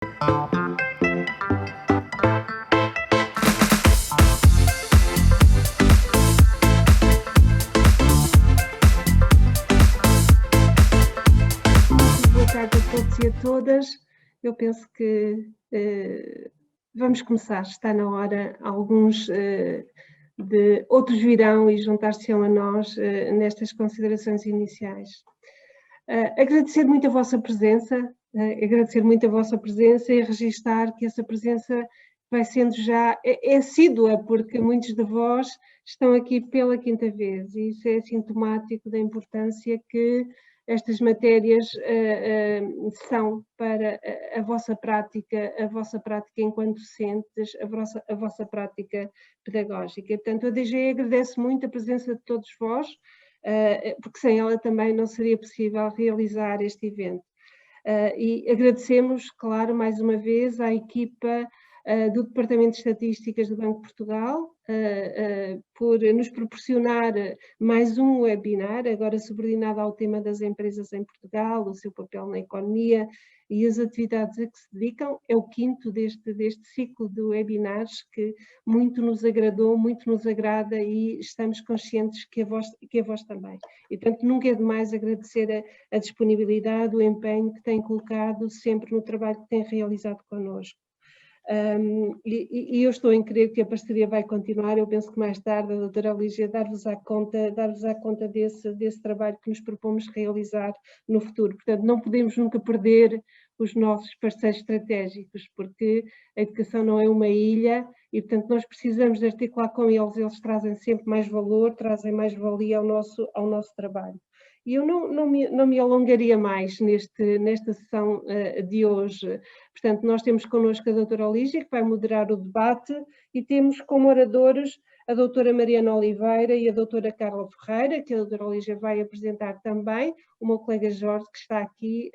Boa tarde a todos e a todas. Eu penso que vamos começar, está na hora. Alguns de outros virão e juntar-se-ão a nós nestas considerações iniciais. Agradecer muito a vossa presença, e registar que essa presença vai sendo já assídua, porque muitos de vós estão aqui pela quinta vez, e isso é sintomático da importância que estas matérias são para a vossa prática enquanto docentes, a vossa prática pedagógica. Portanto, a DGE agradece muito a presença de todos vós, porque sem ela também não seria possível realizar este evento. E agradecemos, claro, mais uma vez à equipa do Departamento de Estatísticas do Banco de Portugal por nos proporcionar mais um webinar, agora subordinado ao tema das empresas em Portugal, o seu papel na economia e as atividades a que se dedicam. É o quinto deste ciclo de webinars que muito nos agradou, muito nos agrada e estamos conscientes que a vós também. E, portanto, nunca é demais agradecer a disponibilidade, o empenho que têm colocado sempre no trabalho que têm realizado connosco. E eu estou em crer que a parceria vai continuar. Eu penso que mais tarde a doutora Lígia dar-vos à conta desse trabalho que nos propomos realizar no futuro. Portanto, não podemos nunca perder os nossos parceiros estratégicos, porque a educação não é uma ilha e, portanto, nós precisamos de articular com eles trazem sempre mais valor, trazem mais valia ao nosso trabalho. E eu não me alongaria mais nesta sessão de hoje. Portanto, nós temos connosco a doutora Lígia, que vai moderar o debate, e temos como oradores a doutora Mariana Oliveira e a doutora Carla Ferreira, que a doutora Lígia vai apresentar também, o meu colega Jorge, que está aqui,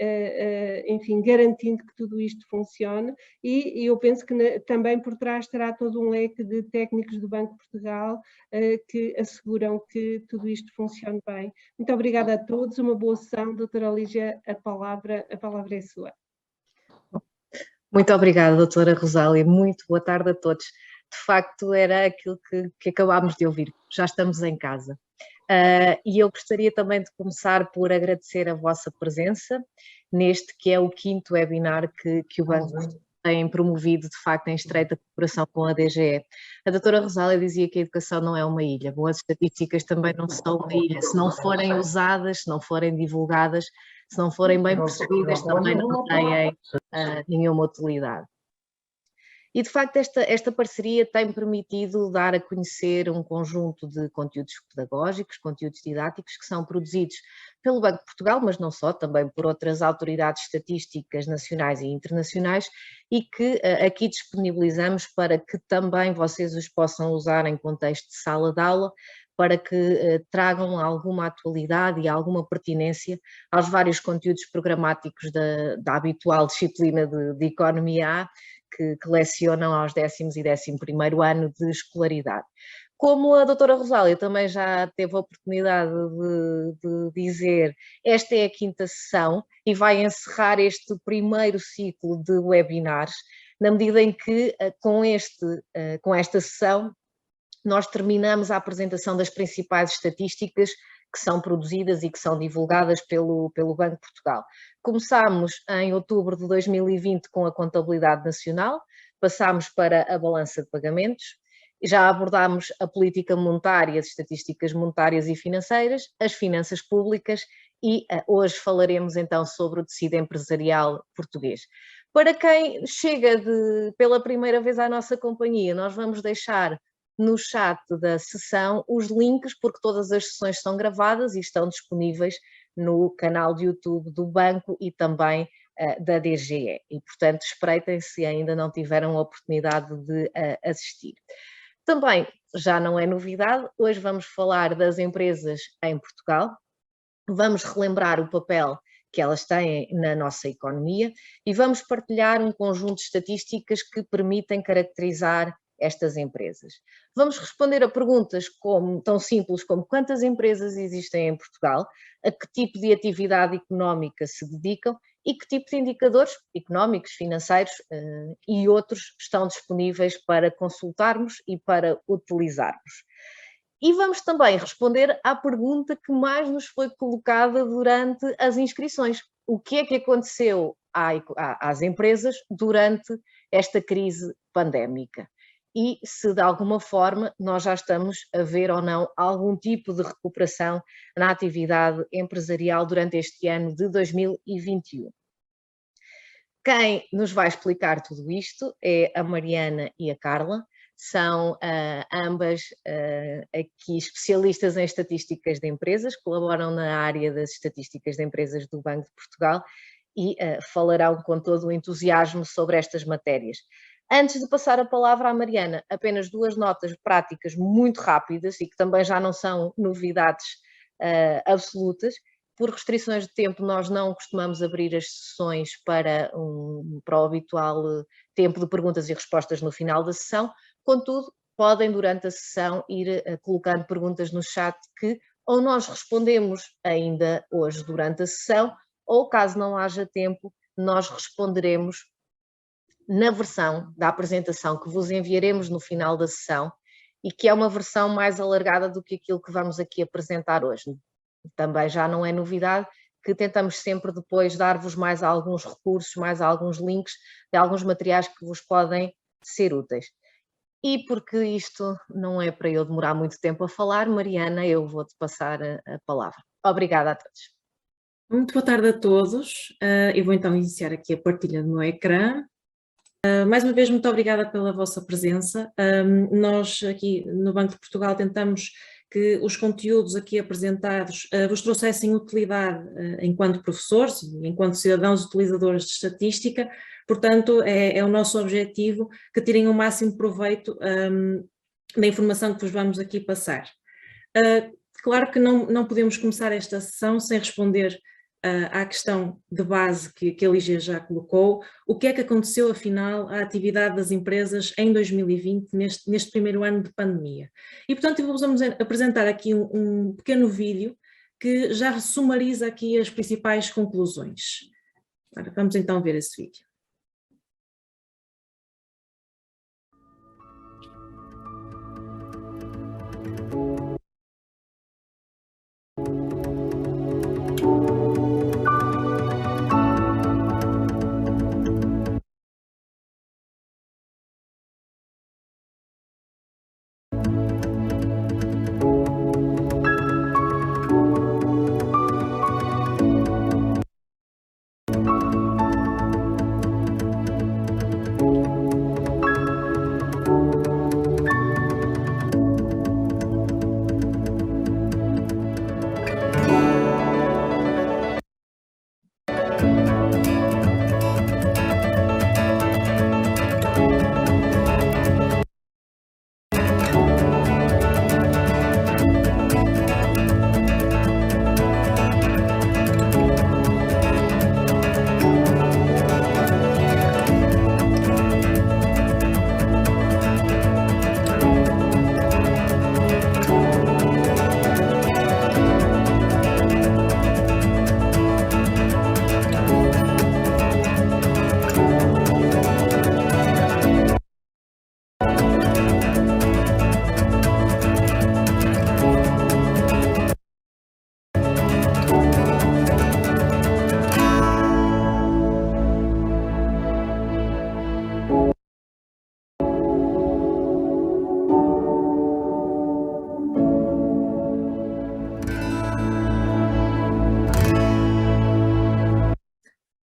enfim, garantindo que tudo isto funcione, e eu penso que também por trás estará todo um leque de técnicos do Banco de Portugal que asseguram que tudo isto funcione bem. Muito obrigada a todos, uma boa sessão. Doutora Lígia, a palavra é sua. Muito obrigada, doutora Rosália, muito boa tarde a todos. De facto, era aquilo que acabámos de ouvir, já estamos em casa. E eu gostaria também de começar por agradecer a vossa presença neste que é o quinto webinar que o Banco tem promovido, de facto, em estreita cooperação com a DGE. A doutora Rosália dizia que a educação não é uma ilha. Bom, as estatísticas também não são uma ilha. Se não forem usadas, se não forem divulgadas, se não forem bem percebidas, também não têm nenhuma utilidade. E, de facto, esta parceria tem permitido dar a conhecer um conjunto de conteúdos pedagógicos, conteúdos didáticos que são produzidos pelo Banco de Portugal, mas não só, também por outras autoridades estatísticas nacionais e internacionais, e que aqui disponibilizamos para que também vocês os possam usar em contexto de sala de aula, para que tragam alguma atualidade e alguma pertinência aos vários conteúdos programáticos da habitual disciplina de Economia A, que lecionam aos 10º e 11º ano de escolaridade. Como a doutora Rosália também já teve a oportunidade de dizer, esta é a quinta sessão e vai encerrar este primeiro ciclo de webinars, na medida em que com esta sessão nós terminamos a apresentação das principais estatísticas que são produzidas e que são divulgadas pelo Banco de Portugal. Começámos em outubro de 2020 com a contabilidade nacional, passámos para a balança de pagamentos, já abordámos a política monetária, as estatísticas monetárias e financeiras, as finanças públicas e hoje falaremos então sobre o tecido empresarial português. Para quem chega pela primeira vez à nossa companhia, nós vamos deixar no chat da sessão os links, porque todas as sessões são gravadas e estão disponíveis no canal de YouTube do Banco e também da DGE. E, portanto, espreitem se ainda não tiveram a oportunidade de assistir. Também, já não é novidade, hoje vamos falar das empresas em Portugal, vamos relembrar o papel que elas têm na nossa economia e vamos partilhar um conjunto de estatísticas que permitem caracterizar estas empresas. Vamos responder a perguntas tão simples como quantas empresas existem em Portugal, a que tipo de atividade económica se dedicam e que tipo de indicadores económicos, financeiros e outros estão disponíveis para consultarmos e para utilizarmos. E vamos também responder à pergunta que mais nos foi colocada durante as inscrições. O que é que aconteceu às empresas durante esta crise pandémica? E se de alguma forma nós já estamos a ver ou não algum tipo de recuperação na atividade empresarial durante este ano de 2021. Quem nos vai explicar tudo isto é a Mariana e a Carla, são ambas aqui especialistas em estatísticas de empresas, colaboram na área das estatísticas de empresas do Banco de Portugal e falarão com todo o entusiasmo sobre estas matérias. Antes de passar a palavra à Mariana, apenas 2 notas práticas muito rápidas e que também já não são novidades absolutas. Por restrições de tempo, nós não costumamos abrir as sessões para o habitual tempo de perguntas e respostas no final da sessão. Contudo, podem durante a sessão ir colocando perguntas no chat que ou nós respondemos ainda hoje durante a sessão, ou caso não haja tempo, nós responderemos na versão da apresentação que vos enviaremos no final da sessão e que é uma versão mais alargada do que aquilo que vamos aqui apresentar hoje. Também já não é novidade que tentamos sempre depois dar-vos mais alguns recursos, mais alguns links de alguns materiais que vos podem ser úteis. E porque isto não é para eu demorar muito tempo a falar, Mariana, eu vou-te passar a palavra. Obrigada a todos. Muito boa tarde a todos. Eu vou então iniciar aqui a partilha do meu ecrã. Mais uma vez, muito obrigada pela vossa presença. Nós aqui no Banco de Portugal tentamos que os conteúdos aqui apresentados vos trouxessem utilidade enquanto professores e enquanto cidadãos utilizadores de estatística. Portanto, é o nosso objetivo que tirem o máximo proveito da informação que vos vamos aqui passar. Claro que não podemos começar esta sessão sem responder à questão de base que a Lígia já colocou. O que é que aconteceu, afinal, à atividade das empresas em 2020, neste primeiro ano de pandemia? E, portanto, vamos apresentar aqui um pequeno vídeo que já sumariza aqui as principais conclusões. Ora, vamos então ver esse vídeo.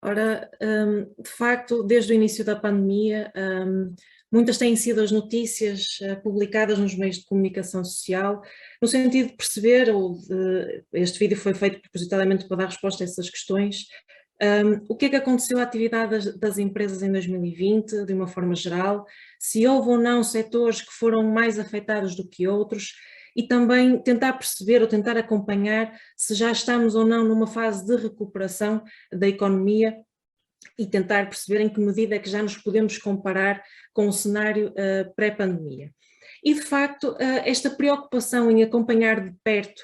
Ora, de facto, desde o início da pandemia, muitas têm sido as notícias publicadas nos meios de comunicação social, no sentido de perceber, este vídeo foi feito propositadamente para dar resposta a essas questões, o que é que aconteceu à atividade das empresas em 2020, de uma forma geral, se houve ou não setores que foram mais afetados do que outros, e também tentar perceber ou tentar acompanhar se já estamos ou não numa fase de recuperação da economia e tentar perceber em que medida é que já nos podemos comparar com o cenário pré-pandemia. E de facto, esta preocupação em acompanhar de perto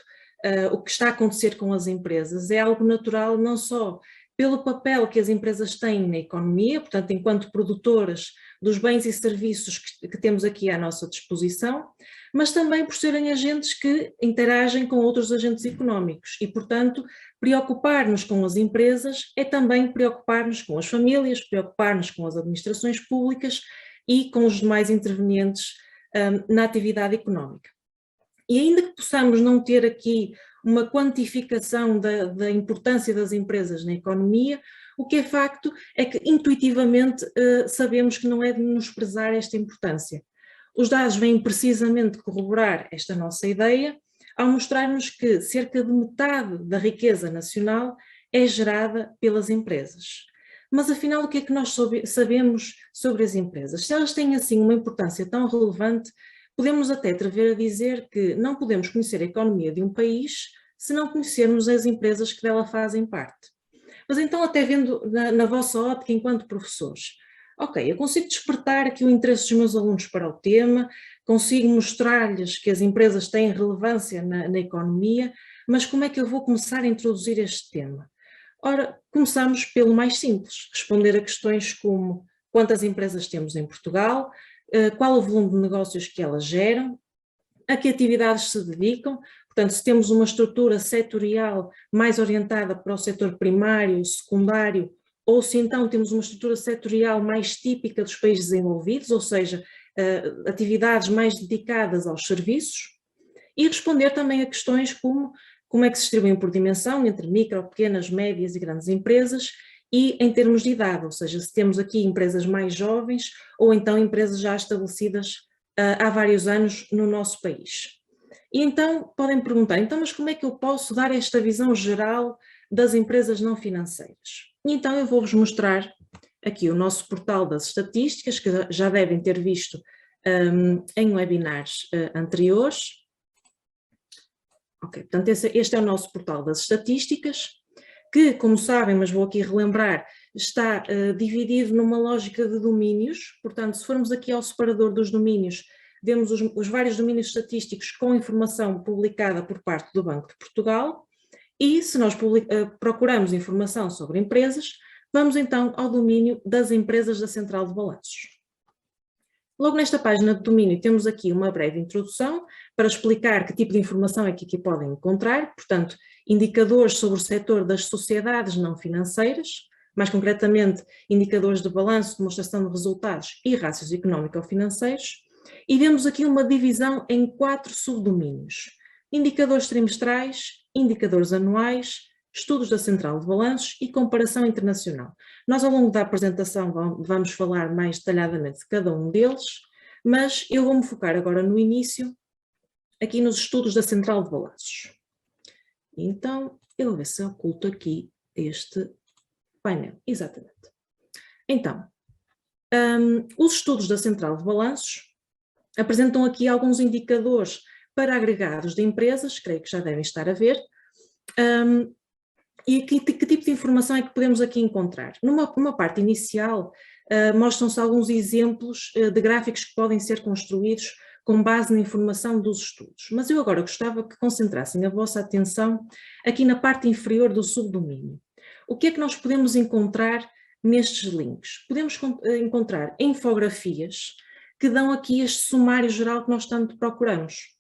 o que está a acontecer com as empresas é algo natural, não só pelo papel que as empresas têm na economia, portanto, enquanto produtoras dos bens e serviços que temos aqui à nossa disposição, mas também por serem agentes que interagem com outros agentes económicos e, portanto, preocupar-nos com as empresas é também preocupar-nos com as famílias, preocupar-nos com as administrações públicas e com os demais intervenientes na atividade económica. E ainda que possamos não ter aqui uma quantificação da importância das empresas na economia, o que é facto é que intuitivamente sabemos que não é de menosprezar esta importância. Os dados vêm precisamente corroborar esta nossa ideia ao mostrar-nos que cerca de metade da riqueza nacional é gerada pelas empresas. Mas afinal, o que é que nós sabemos sobre as empresas? Se elas têm assim uma importância tão relevante, podemos até atrever a dizer que não podemos conhecer a economia de um país se não conhecermos as empresas que dela fazem parte. Mas então, até vendo na vossa ótica enquanto professores, ok, eu consigo despertar aqui o interesse dos meus alunos para o tema, consigo mostrar-lhes que as empresas têm relevância na economia, mas como é que eu vou começar a introduzir este tema? Ora, começamos pelo mais simples, responder a questões como quantas empresas temos em Portugal, qual o volume de negócios que elas geram, a que atividades se dedicam, portanto, se temos uma estrutura setorial mais orientada para o setor primário, secundário, ou se então temos uma estrutura setorial mais típica dos países desenvolvidos, ou seja, atividades mais dedicadas aos serviços, e responder também a questões como é que se distribuem por dimensão entre micro, pequenas, médias e grandes empresas, e em termos de idade, ou seja, se temos aqui empresas mais jovens ou então empresas já estabelecidas há vários anos no nosso país. E então podem perguntar, então mas como é que eu posso dar esta visão geral das empresas não financeiras? E então eu vou-vos mostrar aqui o nosso portal das estatísticas, que já devem ter visto em webinars anteriores. Ok, portanto este é o nosso portal das estatísticas, que, como sabem, mas vou aqui relembrar, está dividido numa lógica de domínios. Portanto, se formos aqui ao separador dos domínios, vemos os vários domínios estatísticos com informação publicada por parte do Banco de Portugal, e se nós procuramos informação sobre empresas, vamos então ao domínio das empresas da Central de Balanços. Logo nesta página de domínio temos aqui uma breve introdução para explicar que tipo de informação é que aqui podem encontrar, portanto, indicadores sobre o setor das sociedades não financeiras, mais concretamente indicadores de balanço, demonstração de resultados e rácios económico-financeiros, e vemos aqui uma divisão em 4 subdomínios: indicadores trimestrais, indicadores anuais, estudos da Central de Balanços e comparação internacional. Nós ao longo da apresentação vamos falar mais detalhadamente de cada um deles, mas eu vou-me focar agora no início, aqui nos estudos da Central de Balanços. Então, eu vou ver se oculto aqui este painel. Exatamente. Então, os estudos da Central de Balanços apresentam aqui alguns indicadores para agregados de empresas, creio que já devem estar a ver. E que tipo de informação é que podemos aqui encontrar? Numa parte inicial, mostram-se alguns exemplos de gráficos que podem ser construídos com base na informação dos estudos. Mas eu agora gostava que concentrassem a vossa atenção aqui na parte inferior do subdomínio. O que é que nós podemos encontrar nestes links? Podemos encontrar infografias que dão aqui este sumário geral que nós tanto procuramos.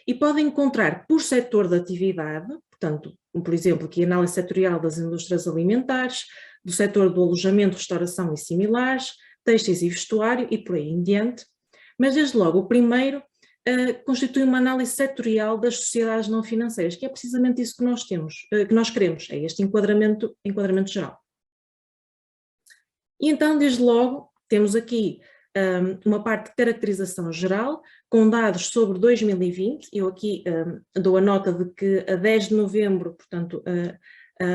E podem encontrar por setor de atividade, portanto, por exemplo, aqui a análise setorial das indústrias alimentares, do setor do alojamento, restauração e similares, têxteis e vestuário e por aí em diante. Mas desde logo o primeiro constitui uma análise setorial das sociedades não financeiras, que é precisamente isso que nós temos, que nós queremos, é este enquadramento geral. E então desde logo temos aqui uma parte de caracterização geral, com dados sobre 2020, eu aqui dou a nota de que a 10 de novembro, portanto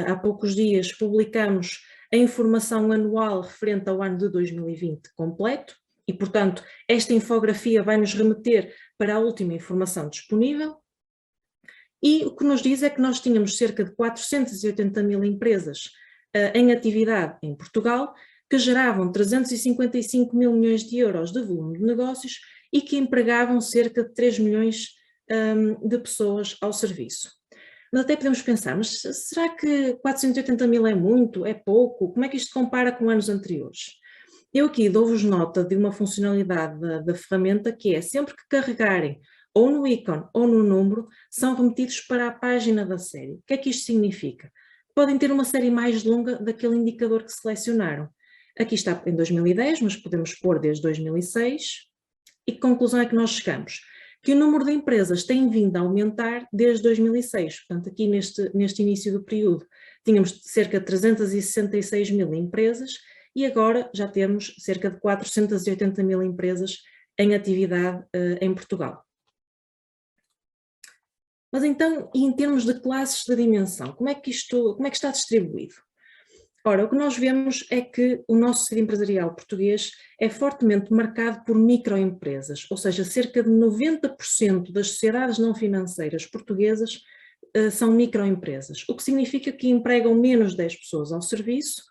há poucos dias, publicamos a informação anual referente ao ano de 2020 completo, e portanto esta infografia vai nos remeter para a última informação disponível, e o que nos diz é que nós tínhamos cerca de 480 mil empresas em atividade em Portugal, que geravam 355 mil milhões de euros de volume de negócios e que empregavam cerca de 3 milhões de pessoas ao serviço. Mas até podemos pensar, mas será que 480 mil é muito, é pouco? Como é que isto compara com anos anteriores? Eu aqui dou-vos nota de uma funcionalidade da ferramenta que é, sempre que carregarem ou no ícone ou no número, são remetidos para a página da série. O que é que isto significa? Podem ter uma série mais longa daquele indicador que selecionaram. Aqui está em 2010, mas podemos pôr desde 2006. E que conclusão é que nós chegamos? Que o número de empresas tem vindo a aumentar desde 2006. Portanto, aqui neste início do período, tínhamos cerca de 366 mil empresas e agora já temos cerca de 480 mil empresas em atividade em Portugal. Mas então, e em termos de classes de dimensão, como é que está distribuído? Ora, o que nós vemos é que o nosso tecido empresarial português é fortemente marcado por microempresas, ou seja, cerca de 90% das sociedades não financeiras portuguesas são microempresas, o que significa que empregam menos de 10 pessoas ao serviço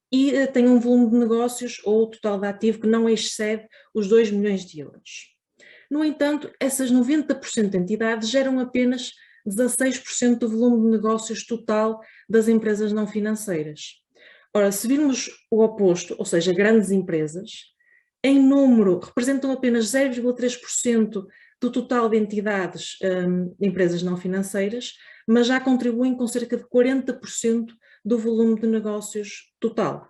e têm um volume de negócios ou total de ativo que não excede os 2 milhões de euros. No entanto, essas 90% de entidades geram apenas 16% do volume de negócios total das empresas não financeiras. Ora, se virmos o oposto, ou seja, grandes empresas, em número representam apenas 0,3% do total de entidades de empresas não financeiras, mas já contribuem com cerca de 40% do volume de negócios total.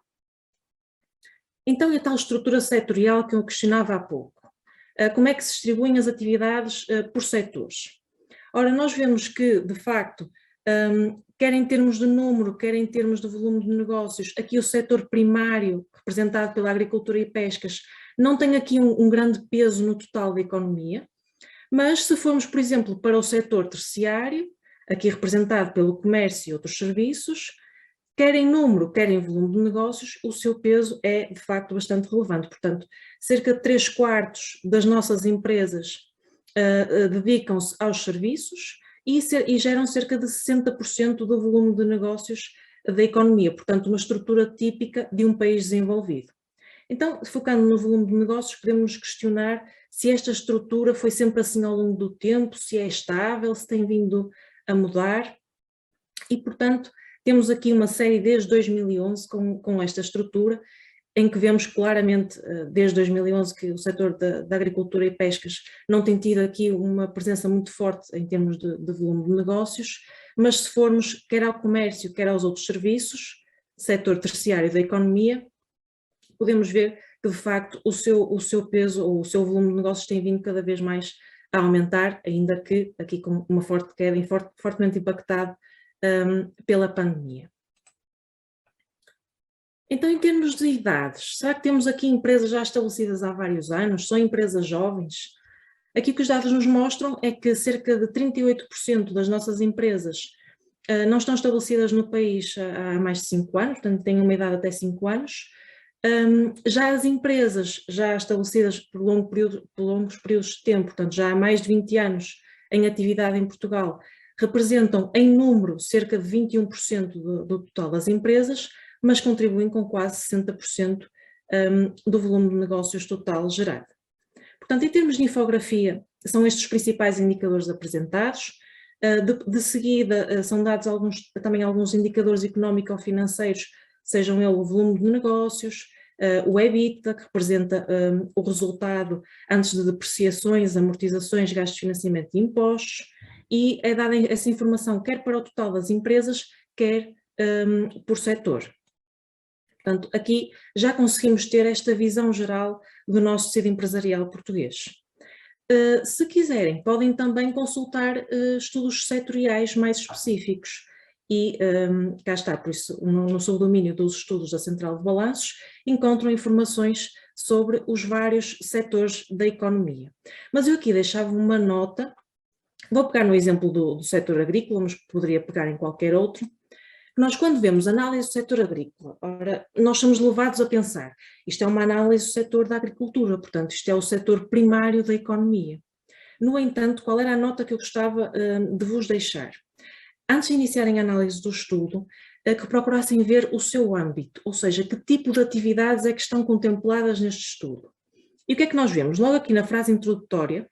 Então, e a tal estrutura setorial que eu questionava há pouco? Como é que se distribuem as atividades por setores? Ora, nós vemos que, de facto, quer em termos de número, quer em termos de volume de negócios, aqui o setor primário, representado pela agricultura e pescas, não tem aqui um grande peso no total da economia, mas se formos, por exemplo, para o setor terciário, aqui representado pelo comércio e outros serviços, quer em número, quer em volume de negócios, o seu peso é de facto bastante relevante. Portanto, cerca de 3/4 das nossas empresas dedicam-se aos serviços e geram cerca de 60% do volume de negócios da economia, portanto uma estrutura típica de um país desenvolvido. Então, focando no volume de negócios, podemos nos questionar se esta estrutura foi sempre assim ao longo do tempo, se é estável, se tem vindo a mudar e, portanto, temos aqui uma série desde 2011 com esta estrutura, em que vemos claramente, desde 2011, que o setor da agricultura e pescas não tem tido aqui uma presença muito forte em termos de volume de negócios, mas se formos quer ao comércio, quer aos outros serviços, setor terciário da economia, podemos ver que de facto o seu peso ou o seu volume de negócios tem vindo cada vez mais a aumentar, ainda que aqui com uma forte queda e fortemente impactado pela pandemia. Então, em termos de idades, será que temos aqui empresas já estabelecidas há vários anos? São empresas jovens? Aqui o que os dados nos mostram é que cerca de 38% das nossas empresas não estão estabelecidas no país há mais de 5 anos, portanto têm uma idade até 5 anos. Já as empresas já estabelecidas por longos períodos de tempo, portanto já há mais de 20 anos em atividade em Portugal, representam em número cerca de 21% do total das empresas, mas contribuem com quase 60% do volume de negócios total gerado. Portanto, em termos de infografia, são estes os principais indicadores apresentados. De seguida, são dados também alguns indicadores económico-financeiros, sejam ele o volume de negócios, o EBITDA, que representa o resultado antes de depreciações, amortizações, gastos de financiamento e impostos, e é dada essa informação quer para o total das empresas, quer por setor. Portanto, aqui já conseguimos ter esta visão geral do nosso tecido empresarial português. Se quiserem, podem também consultar estudos setoriais mais específicos e cá está, por isso, no subdomínio dos estudos da Central de Balanços, encontram informações sobre os vários setores da economia. Mas eu aqui deixava uma nota, vou pegar no exemplo do setor agrícola, mas poderia pegar em qualquer outro. Nós, quando vemos análise do setor agrícola, ora, nós somos levados a pensar, isto é uma análise do setor da agricultura, portanto, isto é o setor primário da economia. No entanto, qual era a nota que eu gostava de vos deixar? Antes de iniciarem a análise do estudo, que procurassem ver o seu âmbito, ou seja, que tipo de atividades é que estão contempladas neste estudo. E o que é que nós vemos? Logo aqui na frase introdutória,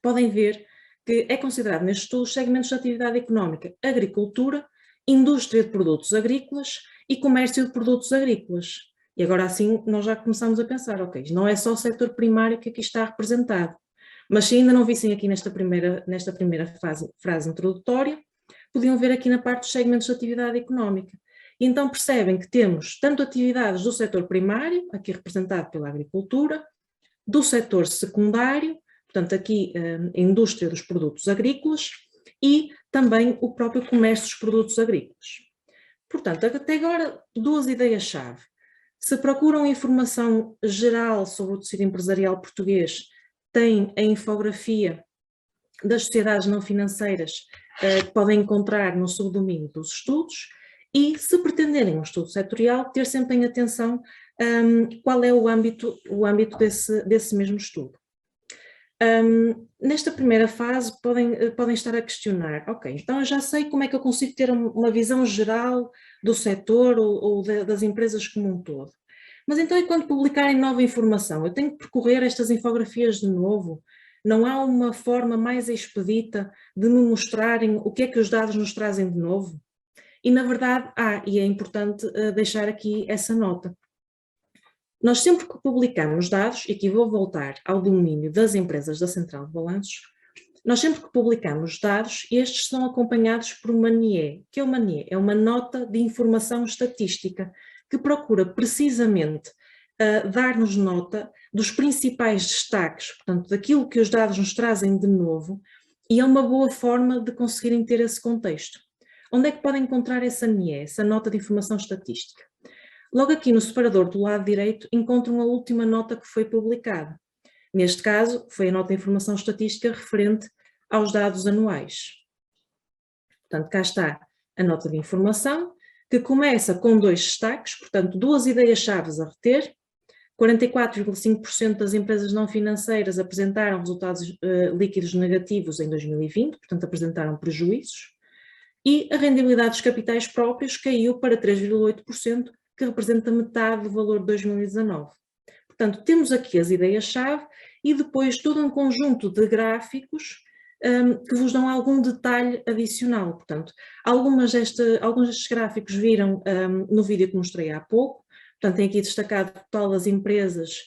podem ver que é considerado neste estudo os segmentos de atividade económica: agricultura, indústria de produtos agrícolas e comércio de produtos agrícolas. E agora assim nós já começamos a pensar, ok, não é só o setor primário que aqui está representado, mas se ainda não vissem aqui nesta primeira frase introdutória, podiam ver aqui na parte dos segmentos de atividade económica. E então percebem que temos tanto atividades do setor primário, aqui representado pela agricultura, do setor secundário, portanto aqui a indústria dos produtos agrícolas, e também o próprio comércio dos produtos agrícolas. Portanto, até agora, duas ideias-chave. Se procuram informação geral sobre o tecido empresarial português, tem a infografia das sociedades não financeiras que podem encontrar no subdomínio dos estudos, e se pretenderem um estudo setorial, ter sempre em atenção qual é o âmbito desse mesmo estudo. Nesta primeira fase podem estar a questionar, ok, então eu já sei como é que eu consigo ter uma visão geral do setor ou das empresas como um todo. Mas então e quando publicarem nova informação? Eu tenho que percorrer estas infografias de novo? Não há uma forma mais expedita de me mostrarem o que é que os dados nos trazem de novo? E na verdade há, e é importante deixar aqui essa nota. Nós sempre que publicamos dados, e aqui vou voltar ao domínio das empresas da Central de Balanços, nós sempre que publicamos dados, estes são acompanhados por uma NIE. Que é uma NIE? É uma nota de informação estatística que procura precisamente dar-nos nota dos principais destaques, portanto, daquilo que os dados nos trazem de novo, e é uma boa forma de conseguirem ter esse contexto. Onde é que podem encontrar essa NIE, essa nota de informação estatística? Logo aqui no separador do lado direito encontram a última nota que foi publicada. Neste caso, foi a nota de informação estatística referente aos dados anuais. Portanto, cá está a nota de informação, que começa com dois destaques, portanto, duas ideias-chave a reter. 44,5% das empresas não financeiras apresentaram resultados líquidos negativos em 2020, portanto, apresentaram prejuízos. E a rendibilidade dos capitais próprios caiu para 3,8%, que representa metade do valor de 2019. Portanto, temos aqui as ideias-chave e depois todo um conjunto de gráficos que vos dão algum detalhe adicional. Portanto, alguns destes gráficos viram no vídeo que mostrei há pouco. Portanto, tem aqui destacado o total das empresas,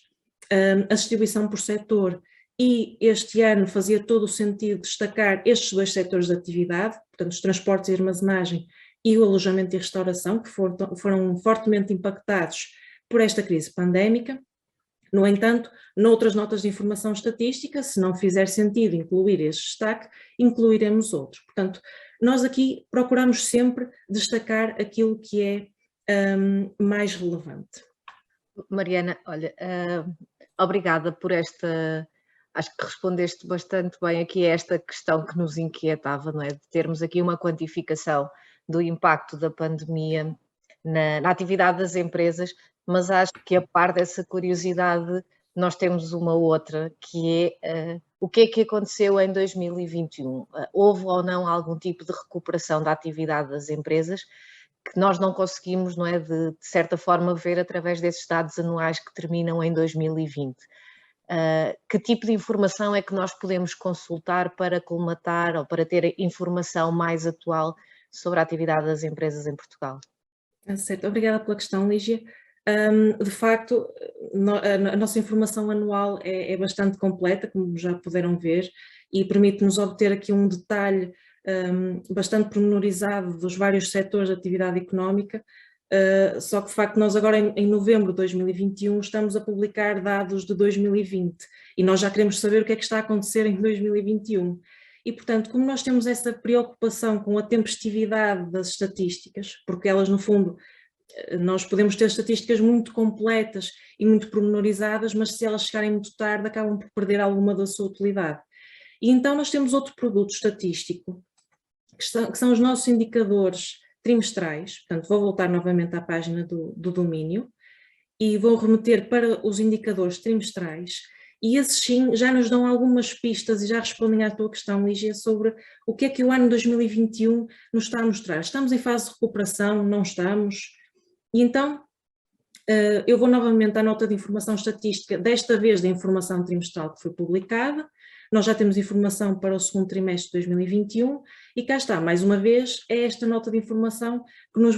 a distribuição por setor, e este ano fazia todo o sentido destacar estes dois setores de atividade, portanto, os transportes e armazenagem e o alojamento e restauração, que foram fortemente impactados por esta crise pandémica. No entanto, noutras notas de informação estatística, se não fizer sentido incluir este destaque, incluiremos outros. Portanto, nós aqui procuramos sempre destacar aquilo que é mais relevante. Mariana, olha, obrigada por esta... Acho que respondeste bastante bem aqui a esta questão que nos inquietava, não é? De termos aqui uma quantificação do impacto da pandemia na atividade das empresas, mas acho que a par dessa curiosidade nós temos uma outra, que é o que é que aconteceu em 2021? Houve ou não algum tipo de recuperação da atividade das empresas que nós não conseguimos, não é, de certa forma ver através desses dados anuais que terminam em 2020? Que tipo de informação é que nós podemos consultar para colmatar ou para ter informação mais atual sobre a atividade das empresas em Portugal? Certo, obrigada pela questão, Lígia. De facto, a nossa informação anual é bastante completa, como já puderam ver, e permite-nos obter aqui um detalhe bastante pormenorizado dos vários setores de atividade económica. Só que de facto nós agora em novembro de 2021 estamos a publicar dados de 2020 e nós já queremos saber o que é que está a acontecer em 2021. E portanto, como nós temos essa preocupação com a tempestividade das estatísticas, porque elas no fundo, nós podemos ter estatísticas muito completas e muito pormenorizadas, mas se elas chegarem muito tarde acabam por perder alguma da sua utilidade. E então nós temos outro produto estatístico, que são os nossos indicadores trimestrais. Portanto, vou voltar novamente à página do domínio e vou remeter para os indicadores trimestrais, e esses sim já nos dão algumas pistas e já respondem à tua questão, Lígia, sobre o que é que o ano 2021 nos está a mostrar. Estamos em fase de recuperação? Não estamos? E então, eu vou novamente à nota de informação estatística, desta vez da informação trimestral que foi publicada. Nós já temos informação para o segundo trimestre de 2021 e cá está, mais uma vez, é esta nota de informação que nos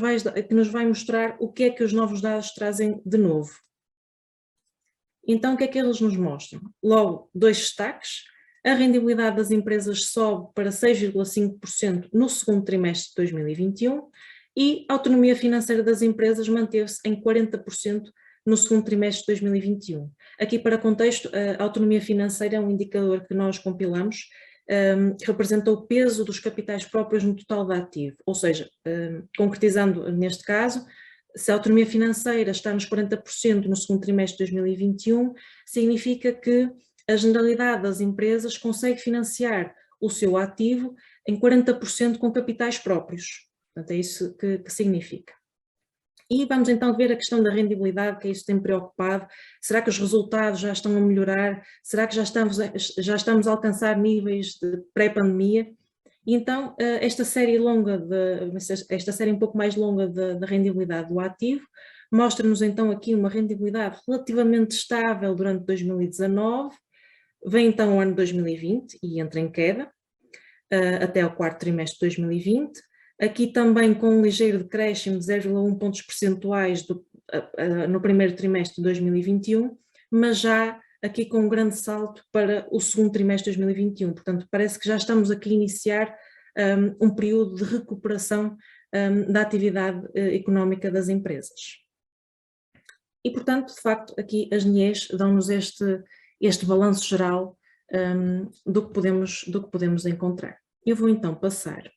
vai mostrar o que é que os novos dados trazem de novo. Então, o que é que eles nos mostram? Logo, 2 destaques. A rendibilidade das empresas sobe para 6,5% no segundo trimestre de 2021 e a autonomia financeira das empresas manteve-se em 40% no segundo trimestre de 2021. Aqui, para contexto, a autonomia financeira é um indicador que nós compilamos, que representa o peso dos capitais próprios no total de ativo, ou seja, concretizando neste caso, se a autonomia financeira está nos 40% no segundo trimestre de 2021, significa que a generalidade das empresas consegue financiar o seu ativo em 40% com capitais próprios. Portanto, é isso que significa. E vamos então ver a questão da rendibilidade, que é isso que tem preocupado. Será que os resultados já estão a melhorar? Será que já estamos a alcançar níveis de pré-pandemia? E então, esta série um pouco mais longa da rendibilidade do ativo, mostra-nos então aqui uma rendibilidade relativamente estável durante 2019, vem então o ano 2020 e entra em queda, até ao quarto trimestre de 2020, aqui também com um ligeiro decréscimo de 0,1 pontos percentuais no primeiro trimestre de 2021, mas já aqui com um grande salto para o segundo trimestre de 2021, portanto parece que já estamos aqui a iniciar um período de recuperação da atividade económica das empresas. E portanto, de facto, aqui as NIEs dão-nos este balanço geral do que podemos encontrar. Eu vou então passar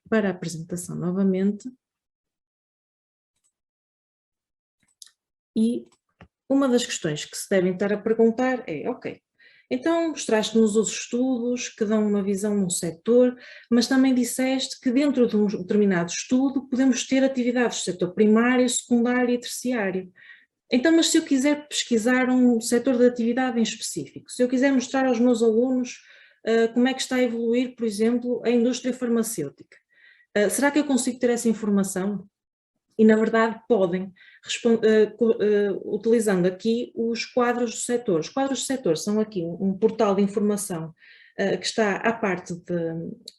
para a apresentação novamente. E uma das questões que se devem estar a perguntar é, ok, então mostraste-nos os estudos que dão uma visão num setor, mas também disseste que dentro de um determinado estudo podemos ter atividades do setor primário, secundário e terciário. Então, mas se eu quiser pesquisar um setor de atividade em específico, se eu quiser mostrar aos meus alunos como é que está a evoluir, por exemplo, a indústria farmacêutica, será que eu consigo ter essa informação? E, na verdade, podem, utilizando aqui os quadros do setor. Os quadros do setor são aqui um portal de informação que está à parte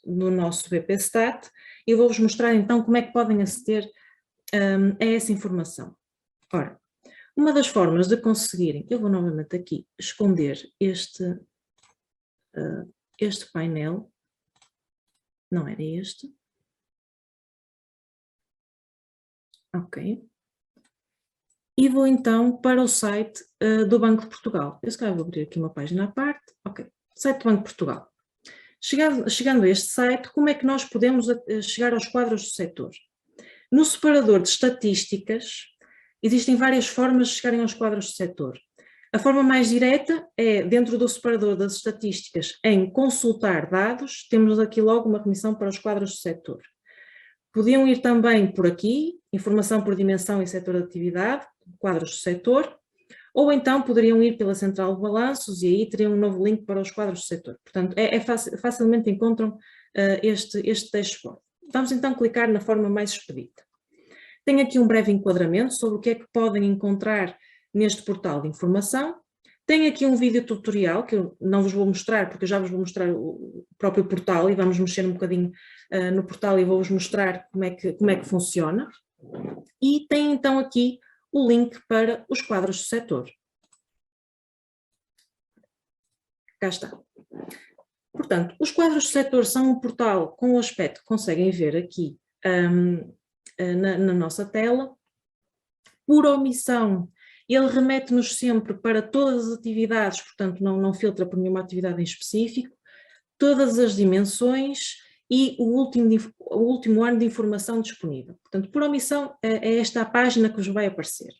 do nosso BPStat e vou-vos mostrar então como é que podem aceder a essa informação. Ora, uma das formas de conseguirem, eu vou novamente aqui esconder este painel, não era este. Ok. E vou então para o site do Banco de Portugal. Eu se calhar vou abrir aqui uma página à parte. Ok, site do Banco de Portugal. Chegando a este site, como é que nós podemos chegar aos quadros do setor? No separador de estatísticas, existem várias formas de chegarem aos quadros do setor. A forma mais direta é dentro do separador das estatísticas, em consultar dados, temos aqui logo uma remissão para os quadros do setor. Podiam ir também por aqui, informação por dimensão e setor de atividade, quadros do setor, ou então poderiam ir pela central de balanços e aí teriam um novo link para os quadros do setor. Portanto, facilmente encontram este dashboard. Vamos então clicar na forma mais expedita. Tenho aqui um breve enquadramento sobre o que é que podem encontrar neste portal de informação. Tenho aqui um vídeo tutorial que eu não vos vou mostrar, porque eu já vos vou mostrar o próprio portal e vamos mexer um bocadinho no portal e vou-vos mostrar como é que funciona. E tem então aqui o link para os quadros do setor. Cá está. Portanto, os quadros do setor são um portal com o aspecto que conseguem ver aqui na nossa tela. Por omissão, ele remete-nos sempre para todas as atividades, portanto não filtra por nenhuma atividade em específico, todas as dimensões e o último ano de informação disponível. Portanto, por omissão, é esta a página que vos vai aparecer.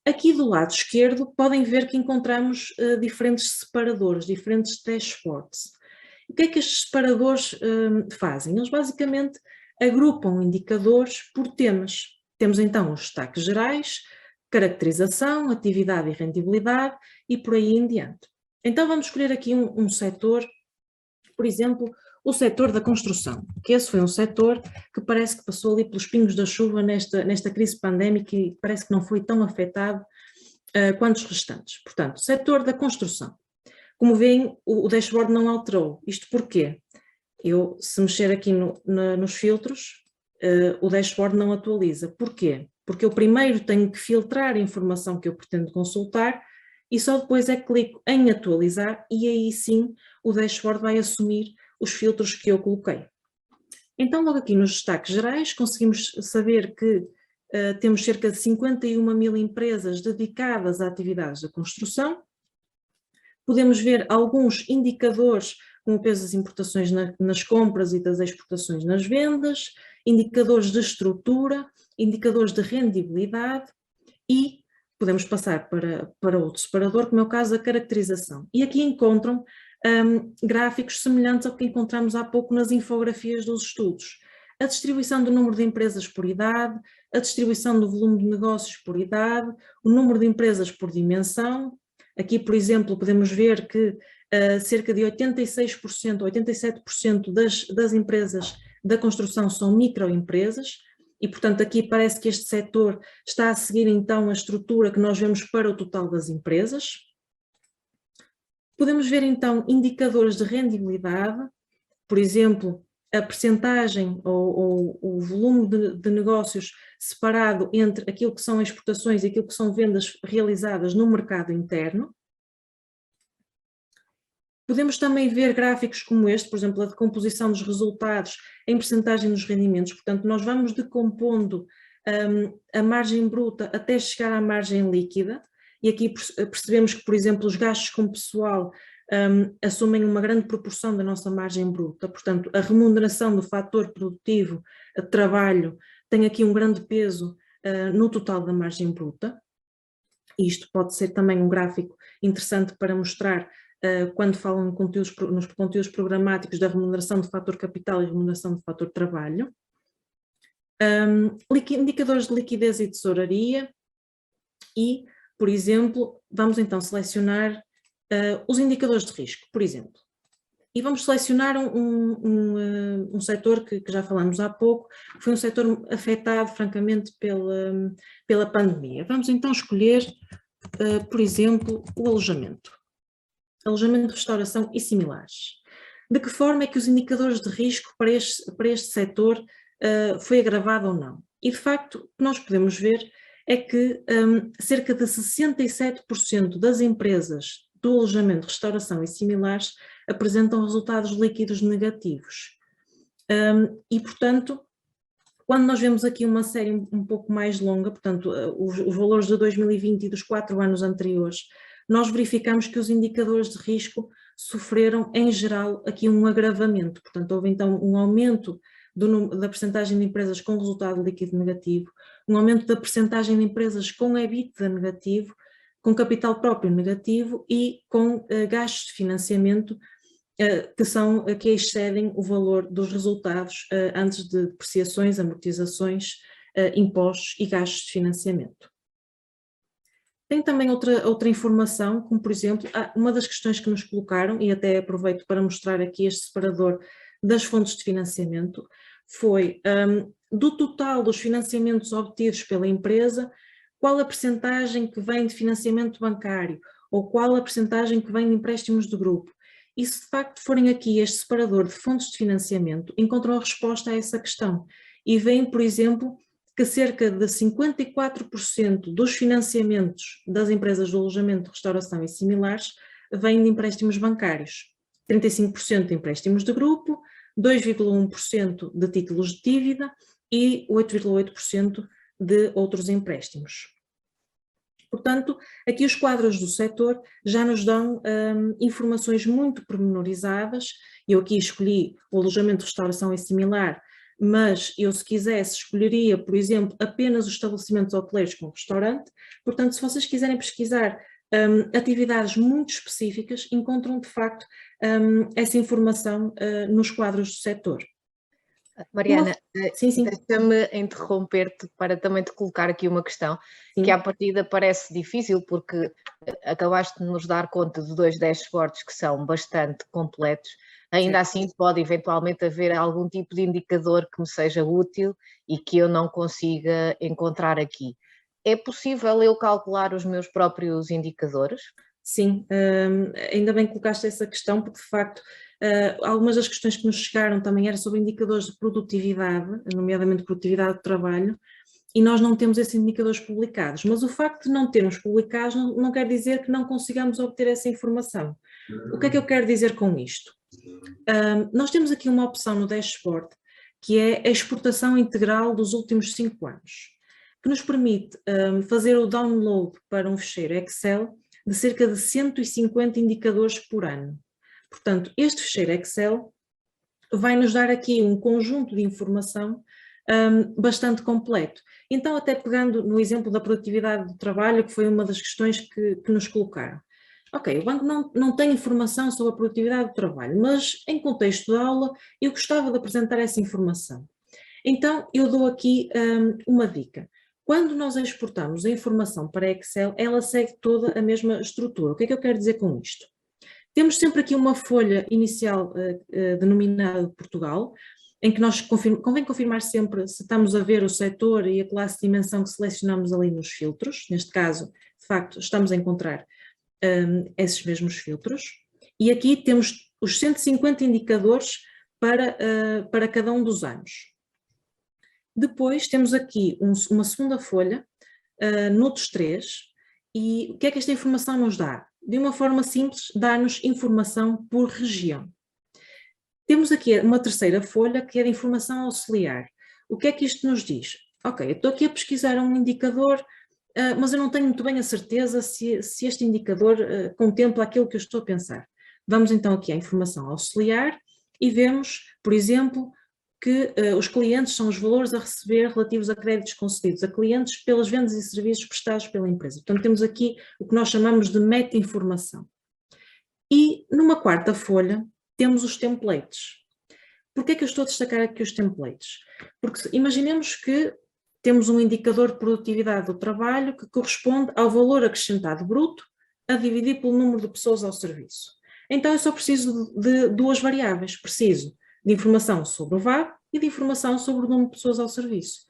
Aqui do lado esquerdo podem ver que encontramos diferentes separadores, diferentes dashboards. O que é que estes separadores fazem? Eles basicamente agrupam indicadores por temas. Temos então os destaques gerais, caracterização, atividade e rendibilidade e por aí em diante. Então vamos escolher aqui um setor, por exemplo, o setor da construção, que esse foi um setor que parece que passou ali pelos pingos da chuva nesta crise pandémica e parece que não foi tão afetado quanto os restantes. Portanto, setor da construção. Como veem, o dashboard não alterou. Isto porquê? Eu, se mexer aqui nos filtros, o dashboard não atualiza. Porquê? Porque eu primeiro tenho que filtrar a informação que eu pretendo consultar e só depois é que clico em atualizar e aí sim o dashboard vai assumir os filtros que eu coloquei. Então, logo aqui nos destaques gerais, conseguimos saber que temos cerca de 51.000 empresas dedicadas a atividades da construção. Podemos ver alguns indicadores, como o peso das importações nas compras e das exportações nas vendas, indicadores de estrutura, indicadores de rendibilidade e podemos passar para outro separador, como é o caso da caracterização. E aqui encontram gráficos semelhantes ao que encontramos há pouco nas infografias dos estudos. A distribuição do número de empresas por idade, a distribuição do volume de negócios por idade, o número de empresas por dimensão. Aqui, por exemplo, podemos ver que cerca de 86%, 87% das empresas da construção são microempresas e, portanto, aqui parece que este setor está a seguir então a estrutura que nós vemos para o total das empresas. Podemos ver então indicadores de rendibilidade, por exemplo, a percentagem ou o volume de negócios separado entre aquilo que são exportações e aquilo que são vendas realizadas no mercado interno. Podemos também ver gráficos como este, por exemplo, a decomposição dos resultados em percentagem dos rendimentos. Portanto, nós vamos decompondo a margem bruta até chegar à margem líquida. E aqui percebemos que, por exemplo, os gastos com pessoal assumem uma grande proporção da nossa margem bruta. Portanto, a remuneração do fator produtivo de trabalho tem aqui um grande peso no total da margem bruta. E isto pode ser também um gráfico interessante para mostrar quando falam nos conteúdos programáticos da remuneração do fator capital e remuneração do fator trabalho. Indicadores de liquidez e tesouraria e, por exemplo, vamos então selecionar os indicadores de risco, por exemplo. E vamos selecionar um setor que já falamos há pouco, que foi um setor afetado, francamente, pela pandemia. Vamos então escolher, por exemplo, o alojamento. Alojamento, restauração e similares. De que forma é que os indicadores de risco para este setor foi agravado ou não? E, de facto, o que nós podemos ver é que cerca de 67% das empresas do alojamento, restauração e similares apresentam resultados líquidos negativos. E, portanto, quando nós vemos aqui uma série um pouco mais longa, portanto, os valores de 2020 e dos 4 anos anteriores, nós verificamos que os indicadores de risco sofreram, em geral, aqui um agravamento. Portanto, houve então um aumento da percentagem de empresas com resultado líquido negativo, um aumento da percentagem de empresas com EBITDA negativo, com capital próprio negativo e com gastos de financiamento que excedem o valor dos resultados antes de depreciações, amortizações, impostos e gastos de financiamento. Tem também outra informação, como por exemplo, uma das questões que nos colocaram, e até aproveito para mostrar aqui este separador das fontes de financiamento, foi do total dos financiamentos obtidos pela empresa, qual a percentagem que vem de financiamento bancário ou qual a percentagem que vem de empréstimos do grupo. E se de facto forem aqui este separador de fontes de financiamento, encontram a resposta a essa questão e veem, por exemplo, que cerca de 54% dos financiamentos das empresas de alojamento, restauração e similares vêm de empréstimos bancários, 35% de empréstimos de grupo, 2,1% de títulos de dívida e 8,8% de outros empréstimos. Portanto, aqui os quadros do setor já nos dão informações muito pormenorizadas. Eu aqui escolhi o alojamento, restauração e similar, mas eu, se quisesse, escolheria, por exemplo, apenas os estabelecimentos hoteleiros com restaurante. Portanto, se vocês quiserem pesquisar atividades muito específicas, encontram de facto essa informação nos quadros do setor. Mariana, sim. deixa-me interromper-te para também te colocar aqui uma questão, sim, que à partida parece difícil porque acabaste de nos dar conta de 2 dashboards que são bastante completos, ainda assim pode eventualmente haver algum tipo de indicador que me seja útil e que eu não consiga encontrar aqui. É possível eu calcular os meus próprios indicadores? Sim, ainda bem que colocaste essa questão, porque de facto algumas das questões que nos chegaram também eram sobre indicadores de produtividade, nomeadamente produtividade de trabalho, e nós não temos esses indicadores publicados, mas o facto de não termos publicados não quer dizer que não consigamos obter essa informação. O que é que eu quero dizer com isto? Nós temos aqui uma opção no dashboard, que é a exportação integral dos últimos 5 anos, que nos permite fazer o download para um ficheiro Excel de cerca de 150 indicadores por ano. Portanto, este ficheiro Excel vai nos dar aqui um conjunto de informação bastante completo. Então, até pegando no exemplo da produtividade do trabalho, que foi uma das questões que nos colocaram. Ok, o banco não tem informação sobre a produtividade do trabalho, mas em contexto de aula eu gostava de apresentar essa informação. Então, eu dou aqui uma dica. Quando nós exportamos a informação para Excel, ela segue toda a mesma estrutura. O que é que eu quero dizer com isto? Temos sempre aqui uma folha inicial denominada Portugal, em que nós convém confirmar sempre se estamos a ver o setor e a classe de dimensão que selecionamos ali nos filtros. Neste caso, de facto, estamos a encontrar esses mesmos filtros. E aqui temos os 150 indicadores para cada um dos anos. Depois temos aqui uma segunda folha, noutros 3, e o que é que esta informação nos dá? De uma forma simples, dá-nos informação por região. Temos aqui uma terceira folha que é de informação auxiliar. O que é que isto nos diz? Ok, eu estou aqui a pesquisar um indicador, mas eu não tenho muito bem a certeza se este indicador contempla aquilo que eu estou a pensar. Vamos então aqui à informação auxiliar e vemos, por exemplo, que os clientes são os valores a receber relativos a créditos concedidos a clientes pelas vendas e serviços prestados pela empresa. Portanto, temos aqui o que nós chamamos de meta-informação. E numa quarta folha temos os templates. Porquê é que eu estou a destacar aqui os templates? Porque imaginemos que temos um indicador de produtividade do trabalho que corresponde ao valor acrescentado bruto a dividir pelo número de pessoas ao serviço. Então eu só preciso de 2 variáveis. Preciso de informação sobre o VAB e de informação sobre o número de pessoas ao serviço.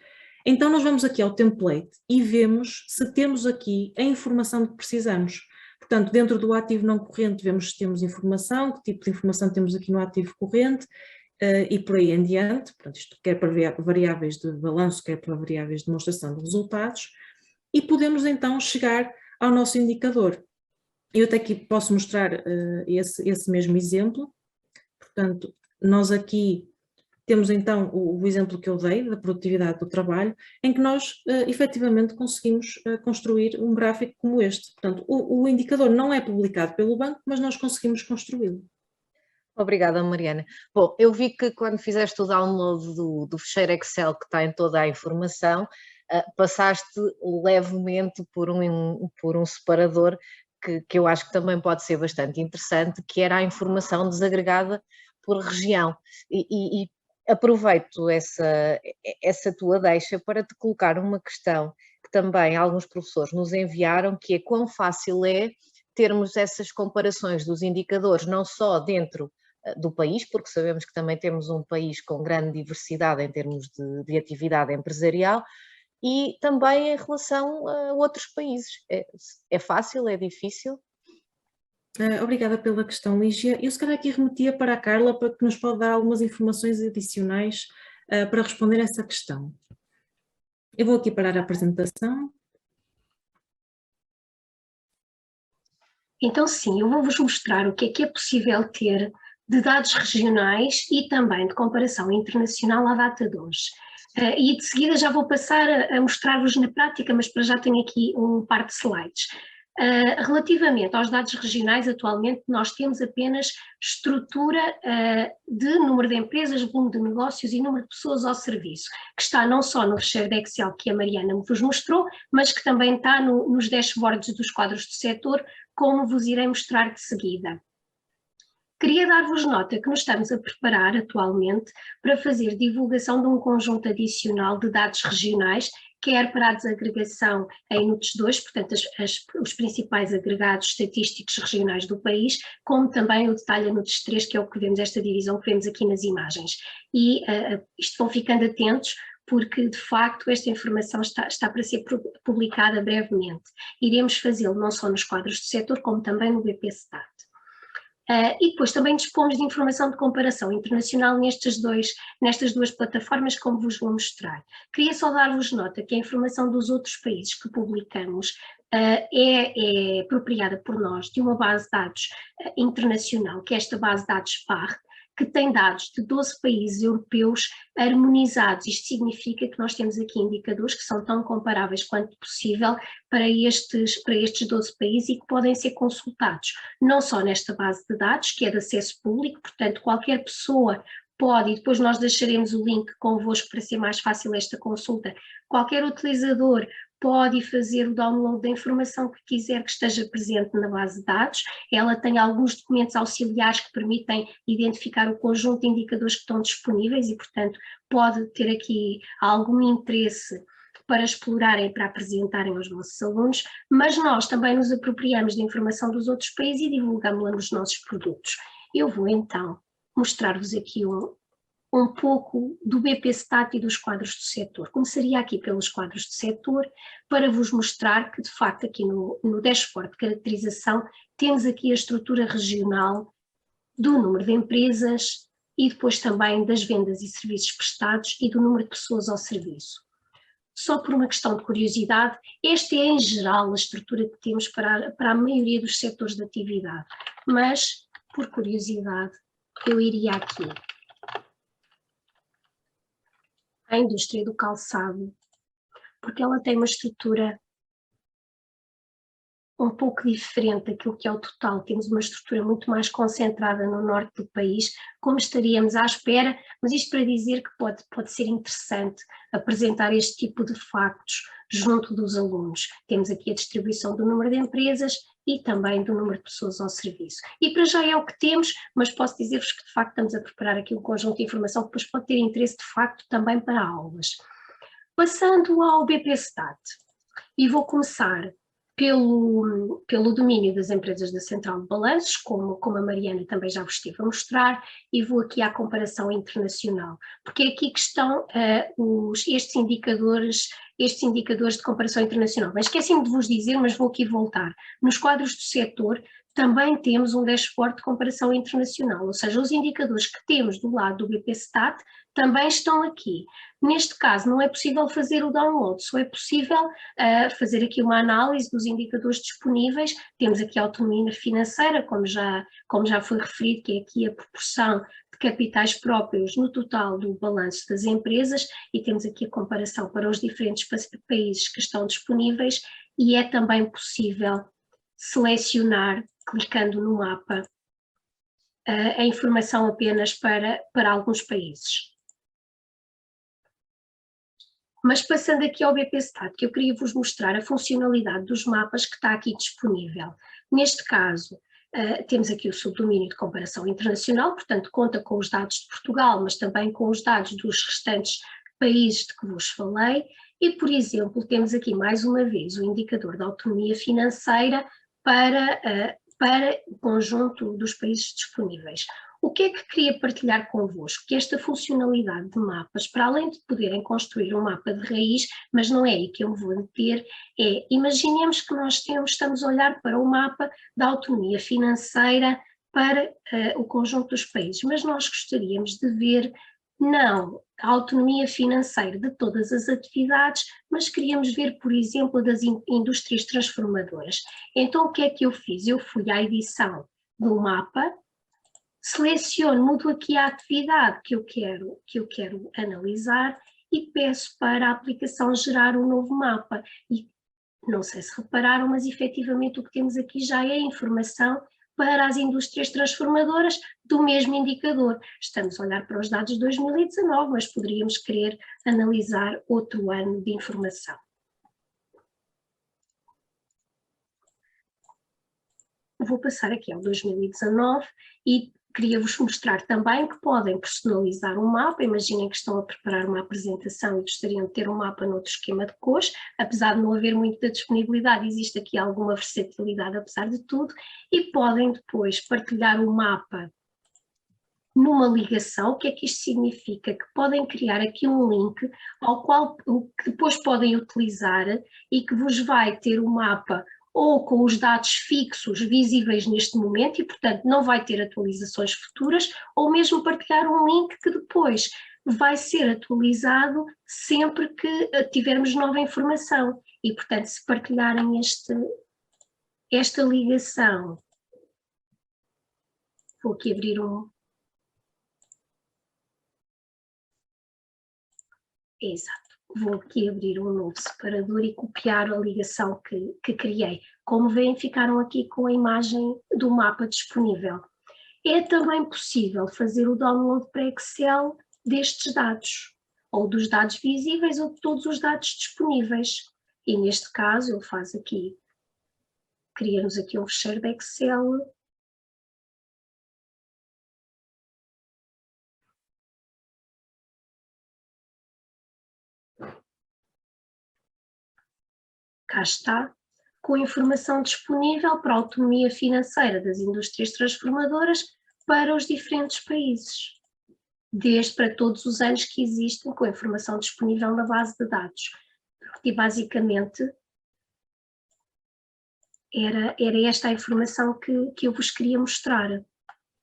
Então nós vamos aqui ao template e vemos se temos aqui a informação de que precisamos. Portanto, dentro do ativo não corrente vemos se temos informação, que tipo de informação temos aqui no ativo corrente e por aí em diante. Portanto, isto quer para variáveis de balanço, quer para variáveis de demonstração de resultados. E podemos então chegar ao nosso indicador. Eu até aqui posso mostrar esse mesmo exemplo. Portanto, nós aqui temos então o exemplo que eu dei da produtividade do trabalho, em que nós efetivamente conseguimos construir um gráfico como este. Portanto, o indicador não é publicado pelo banco, mas nós conseguimos construí-lo. Obrigada, Mariana. Bom, eu vi que quando fizeste o download do ficheiro Excel que tem toda a informação, passaste levemente por um separador que eu acho que também pode ser bastante interessante, que era a informação desagregada por região. E aproveito essa tua deixa para te colocar uma questão que também alguns professores nos enviaram, que é quão fácil é termos essas comparações dos indicadores, não só dentro do país, porque sabemos que também temos um país com grande diversidade em termos de atividade empresarial, e também em relação a outros países. É fácil, é difícil? Obrigada pela questão, Lígia. Eu se calhar aqui remetia para a Carla, para que nos pode dar algumas informações adicionais para responder a essa questão. Eu vou aqui parar a apresentação. Então sim, eu vou-vos mostrar o que é possível ter de dados regionais e também de comparação internacional à data de hoje. E de seguida já vou passar a mostrar-vos na prática, mas para já tenho aqui um par de slides. Relativamente aos dados regionais, atualmente nós temos apenas estrutura de número de empresas, volume de negócios e número de pessoas ao serviço, que está não só no ficheiro de Excel que a Mariana vos mostrou, mas que também está nos dashboards dos quadros do setor, como vos irei mostrar de seguida. Queria dar-vos nota que nos estamos a preparar atualmente para fazer divulgação de um conjunto adicional de dados regionais, quer para a desagregação em NUTS 2, portanto os principais agregados estatísticos regionais do país, como também o detalhe a NUTS 3, que é o que vemos, esta divisão que vemos aqui nas imagens. E isto vão ficando atentos, porque de facto esta informação está para ser publicada brevemente. Iremos fazê-lo não só nos quadros do setor, como também no BPStat. E depois também dispomos de informação de comparação internacional nestas duas plataformas, como vos vou mostrar. Queria só dar-vos nota que a informação dos outros países que publicamos é apropriada por nós de uma base de dados internacional, que é esta base de dados FAR, que tem dados de 12 países europeus harmonizados. Isto significa que nós temos aqui indicadores que são tão comparáveis quanto possível para estes 12 países e que podem ser consultados, não só nesta base de dados, que é de acesso público, portanto qualquer pessoa pode, e depois nós deixaremos o link convosco para ser mais fácil esta consulta, qualquer utilizador pode fazer o download da informação que quiser que esteja presente na base de dados. Ela tem alguns documentos auxiliares que permitem identificar o conjunto de indicadores que estão disponíveis e, portanto, pode ter aqui algum interesse para explorarem, para apresentarem aos vossos alunos, mas nós também nos apropriamos da informação dos outros países e divulgamos-la nos nossos produtos. Eu vou então mostrar-vos aqui um pouco do BPStat e dos quadros do setor. Começaria aqui pelos quadros do setor, para vos mostrar que, de facto, aqui no dashboard de caracterização, temos aqui a estrutura regional do número de empresas e depois também das vendas e serviços prestados e do número de pessoas ao serviço. Só por uma questão de curiosidade, esta é em geral a estrutura que temos para a maioria dos setores de atividade, mas, por curiosidade, eu iria aqui à indústria do calçado, porque ela tem uma estrutura um pouco diferente daquilo que é o total. Temos uma estrutura muito mais concentrada no norte do país, como estaríamos à espera, mas isto para dizer que pode ser interessante apresentar este tipo de factos junto dos alunos. Temos aqui a distribuição do número de empresas e também do número de pessoas ao serviço. E para já é o que temos, mas posso dizer-vos que de facto estamos a preparar aqui um conjunto de informação que depois pode ter interesse de facto também para aulas. Passando ao BPStat, e vou começar pelo domínio das empresas da Central de Balanços, como a Mariana também já vos esteve a mostrar, e vou aqui à comparação internacional, porque é aqui que estão estes indicadores de comparação internacional. Mas esqueci-me de vos dizer, mas vou aqui voltar. Nos quadros do setor também temos um dashboard de comparação internacional, ou seja, os indicadores que temos do lado do BPStat também estão aqui. Neste caso não é possível fazer o download, só é possível fazer aqui uma análise dos indicadores disponíveis. Temos aqui a autonomia financeira, como já foi referido, que é aqui a proporção de capitais próprios no total do balanço das empresas, e temos aqui a comparação para os diferentes países que estão disponíveis, e é também possível selecionar, clicando no mapa, a informação apenas para alguns países. Mas passando aqui ao BPStat, que eu queria vos mostrar a funcionalidade dos mapas que está aqui disponível. Neste caso, temos aqui o subdomínio de comparação internacional, portanto conta com os dados de Portugal, mas também com os dados dos restantes países de que vos falei, e, por exemplo, temos aqui mais uma vez o indicador da autonomia financeira para o conjunto dos países disponíveis. O que é que queria partilhar convosco? Que esta funcionalidade de mapas, para além de poderem construir um mapa de raiz, mas não é aí que eu me vou deter, imaginemos que nós estamos a olhar para o mapa da autonomia financeira para o conjunto dos países, mas nós gostaríamos de ver não a autonomia financeira de todas as atividades, mas queríamos ver, por exemplo, das indústrias transformadoras. Então o que é que eu fiz? Eu fui à edição do mapa, seleciono, mudo aqui a atividade que eu quero analisar e peço para a aplicação gerar um novo mapa. E não sei se repararam, mas efetivamente o que temos aqui já é a informação para as indústrias transformadoras do mesmo indicador. Estamos a olhar para os dados de 2019, mas poderíamos querer analisar outro ano de informação. Vou passar aqui ao 2019 e queria-vos mostrar também que podem personalizar um mapa. Imaginem que estão a preparar uma apresentação e gostariam de ter um mapa noutro esquema de cores, apesar de não haver muita disponibilidade, existe aqui alguma versatilidade apesar de tudo, e podem depois partilhar o mapa numa ligação. O que é que isto significa? Que podem criar aqui um link ao qual que depois podem utilizar e que vos vai ter o mapa ou com os dados fixos visíveis neste momento e, portanto, não vai ter atualizações futuras, ou mesmo partilhar um link que depois vai ser atualizado sempre que tivermos nova informação. E, portanto, se partilharem esta ligação, vou aqui abrir um... Exato. Vou aqui abrir um novo separador e copiar a ligação que criei. Como veem, ficaram aqui com a imagem do mapa disponível. É também possível fazer o download para Excel destes dados, ou dos dados visíveis ou de todos os dados disponíveis. E neste caso, ele faz aqui, cria-nos aqui um fecheiro de Excel. Cá está, com informação disponível para a autonomia financeira das indústrias transformadoras para os diferentes países, desde para todos os anos que existem, com a informação disponível na base de dados. E basicamente era esta a informação que eu vos queria mostrar.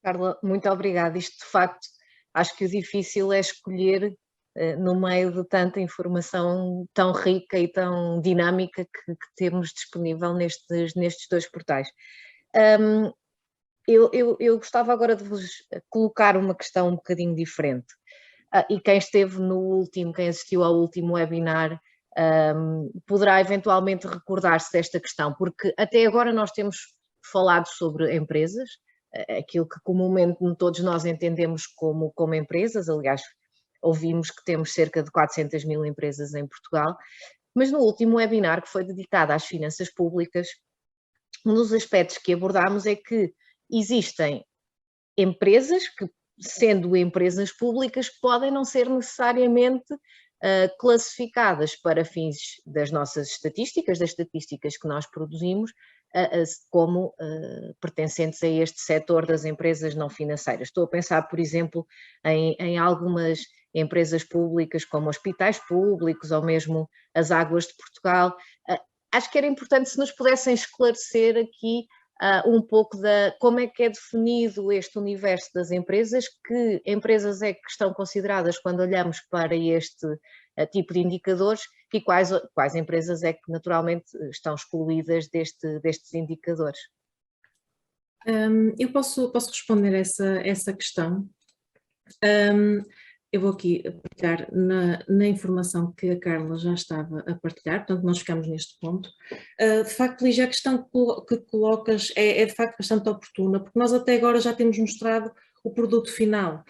Carla, muito obrigada. Isto de facto, acho que o difícil é escolher no meio de tanta informação tão rica e tão dinâmica que temos disponível nestes dois portais. Eu gostava agora de vos colocar uma questão um bocadinho diferente. E quem esteve quem assistiu ao último webinar, poderá eventualmente recordar-se desta questão, porque até agora nós temos falado sobre empresas, aquilo que comumente todos nós entendemos como empresas. Aliás, ouvimos que temos cerca de 400 mil empresas em Portugal, mas no último webinar, que foi dedicado às finanças públicas, um dos aspectos que abordámos é que existem empresas que, sendo empresas públicas, podem não ser necessariamente classificadas para fins das nossas estatísticas, das estatísticas que nós produzimos, como pertencentes a este setor das empresas não financeiras. Estou a pensar, por exemplo, em algumas empresas públicas como hospitais públicos ou mesmo as Águas de Portugal. Acho que era importante se nos pudessem esclarecer aqui um pouco como é que é definido este universo das empresas, que empresas é que estão consideradas quando olhamos para este tipo de indicadores e quais empresas é que naturalmente estão excluídas destes indicadores. Eu posso responder essa questão. Eu vou aqui partilhar na informação que a Carla já estava a partilhar, portanto nós ficamos neste ponto. De facto, Lígia, a questão que colocas é de facto bastante oportuna, porque nós até agora já temos mostrado o produto final,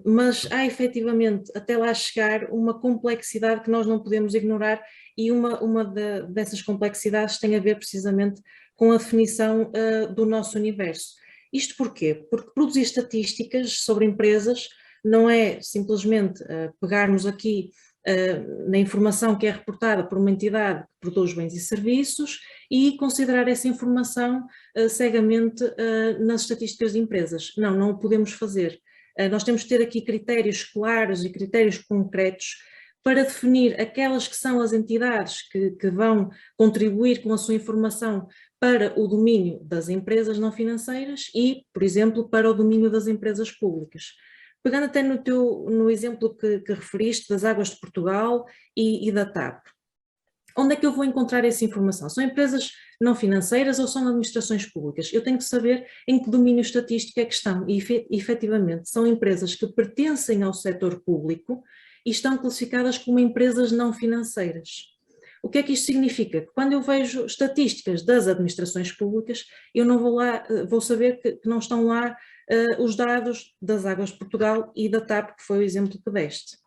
mas há efetivamente até lá chegar uma complexidade que nós não podemos ignorar, e uma dessas complexidades tem a ver precisamente com a definição do nosso universo. Isto porquê? Porque produzir estatísticas sobre empresas não é simplesmente pegarmos aqui na informação que é reportada por uma entidade que produz bens e serviços e considerar essa informação cegamente nas estatísticas de empresas. Não o podemos fazer. Nós temos que ter aqui critérios claros e critérios concretos para definir aquelas que são as entidades que vão contribuir com a sua informação para o domínio das empresas não financeiras e, por exemplo, para o domínio das empresas públicas. Pegando até no exemplo que referiste das Águas de Portugal e da TAP, onde é que eu vou encontrar essa informação? São empresas não financeiras ou são administrações públicas? Eu tenho que saber em que domínio estatístico é que estão, e efetivamente são empresas que pertencem ao setor público e estão classificadas como empresas não financeiras. O que é que isto significa? Que quando eu vejo estatísticas das administrações públicas, eu não vou saber que não estão lá os dados das Águas de Portugal e da TAP, que foi o exemplo que deste.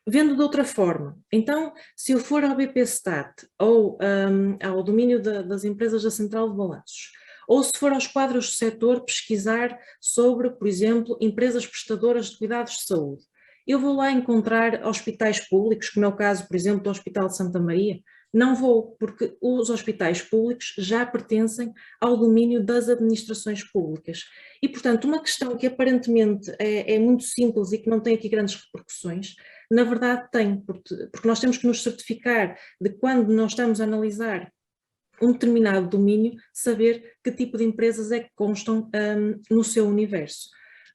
Vendo de outra forma, então, se eu for ao BPStat ou ao domínio das empresas da Central de Balanços, ou se for aos quadros do setor pesquisar sobre, por exemplo, empresas prestadoras de cuidados de saúde, eu vou lá encontrar hospitais públicos, como é o caso, por exemplo, do Hospital de Santa Maria. Não vou, porque os hospitais públicos já pertencem ao domínio das administrações públicas. E, portanto, uma questão que aparentemente é muito simples e que não tem aqui grandes repercussões, na verdade tem, porque nós temos que nos certificar de quando nós estamos a analisar um determinado domínio, saber que tipo de empresas é que constam no seu universo.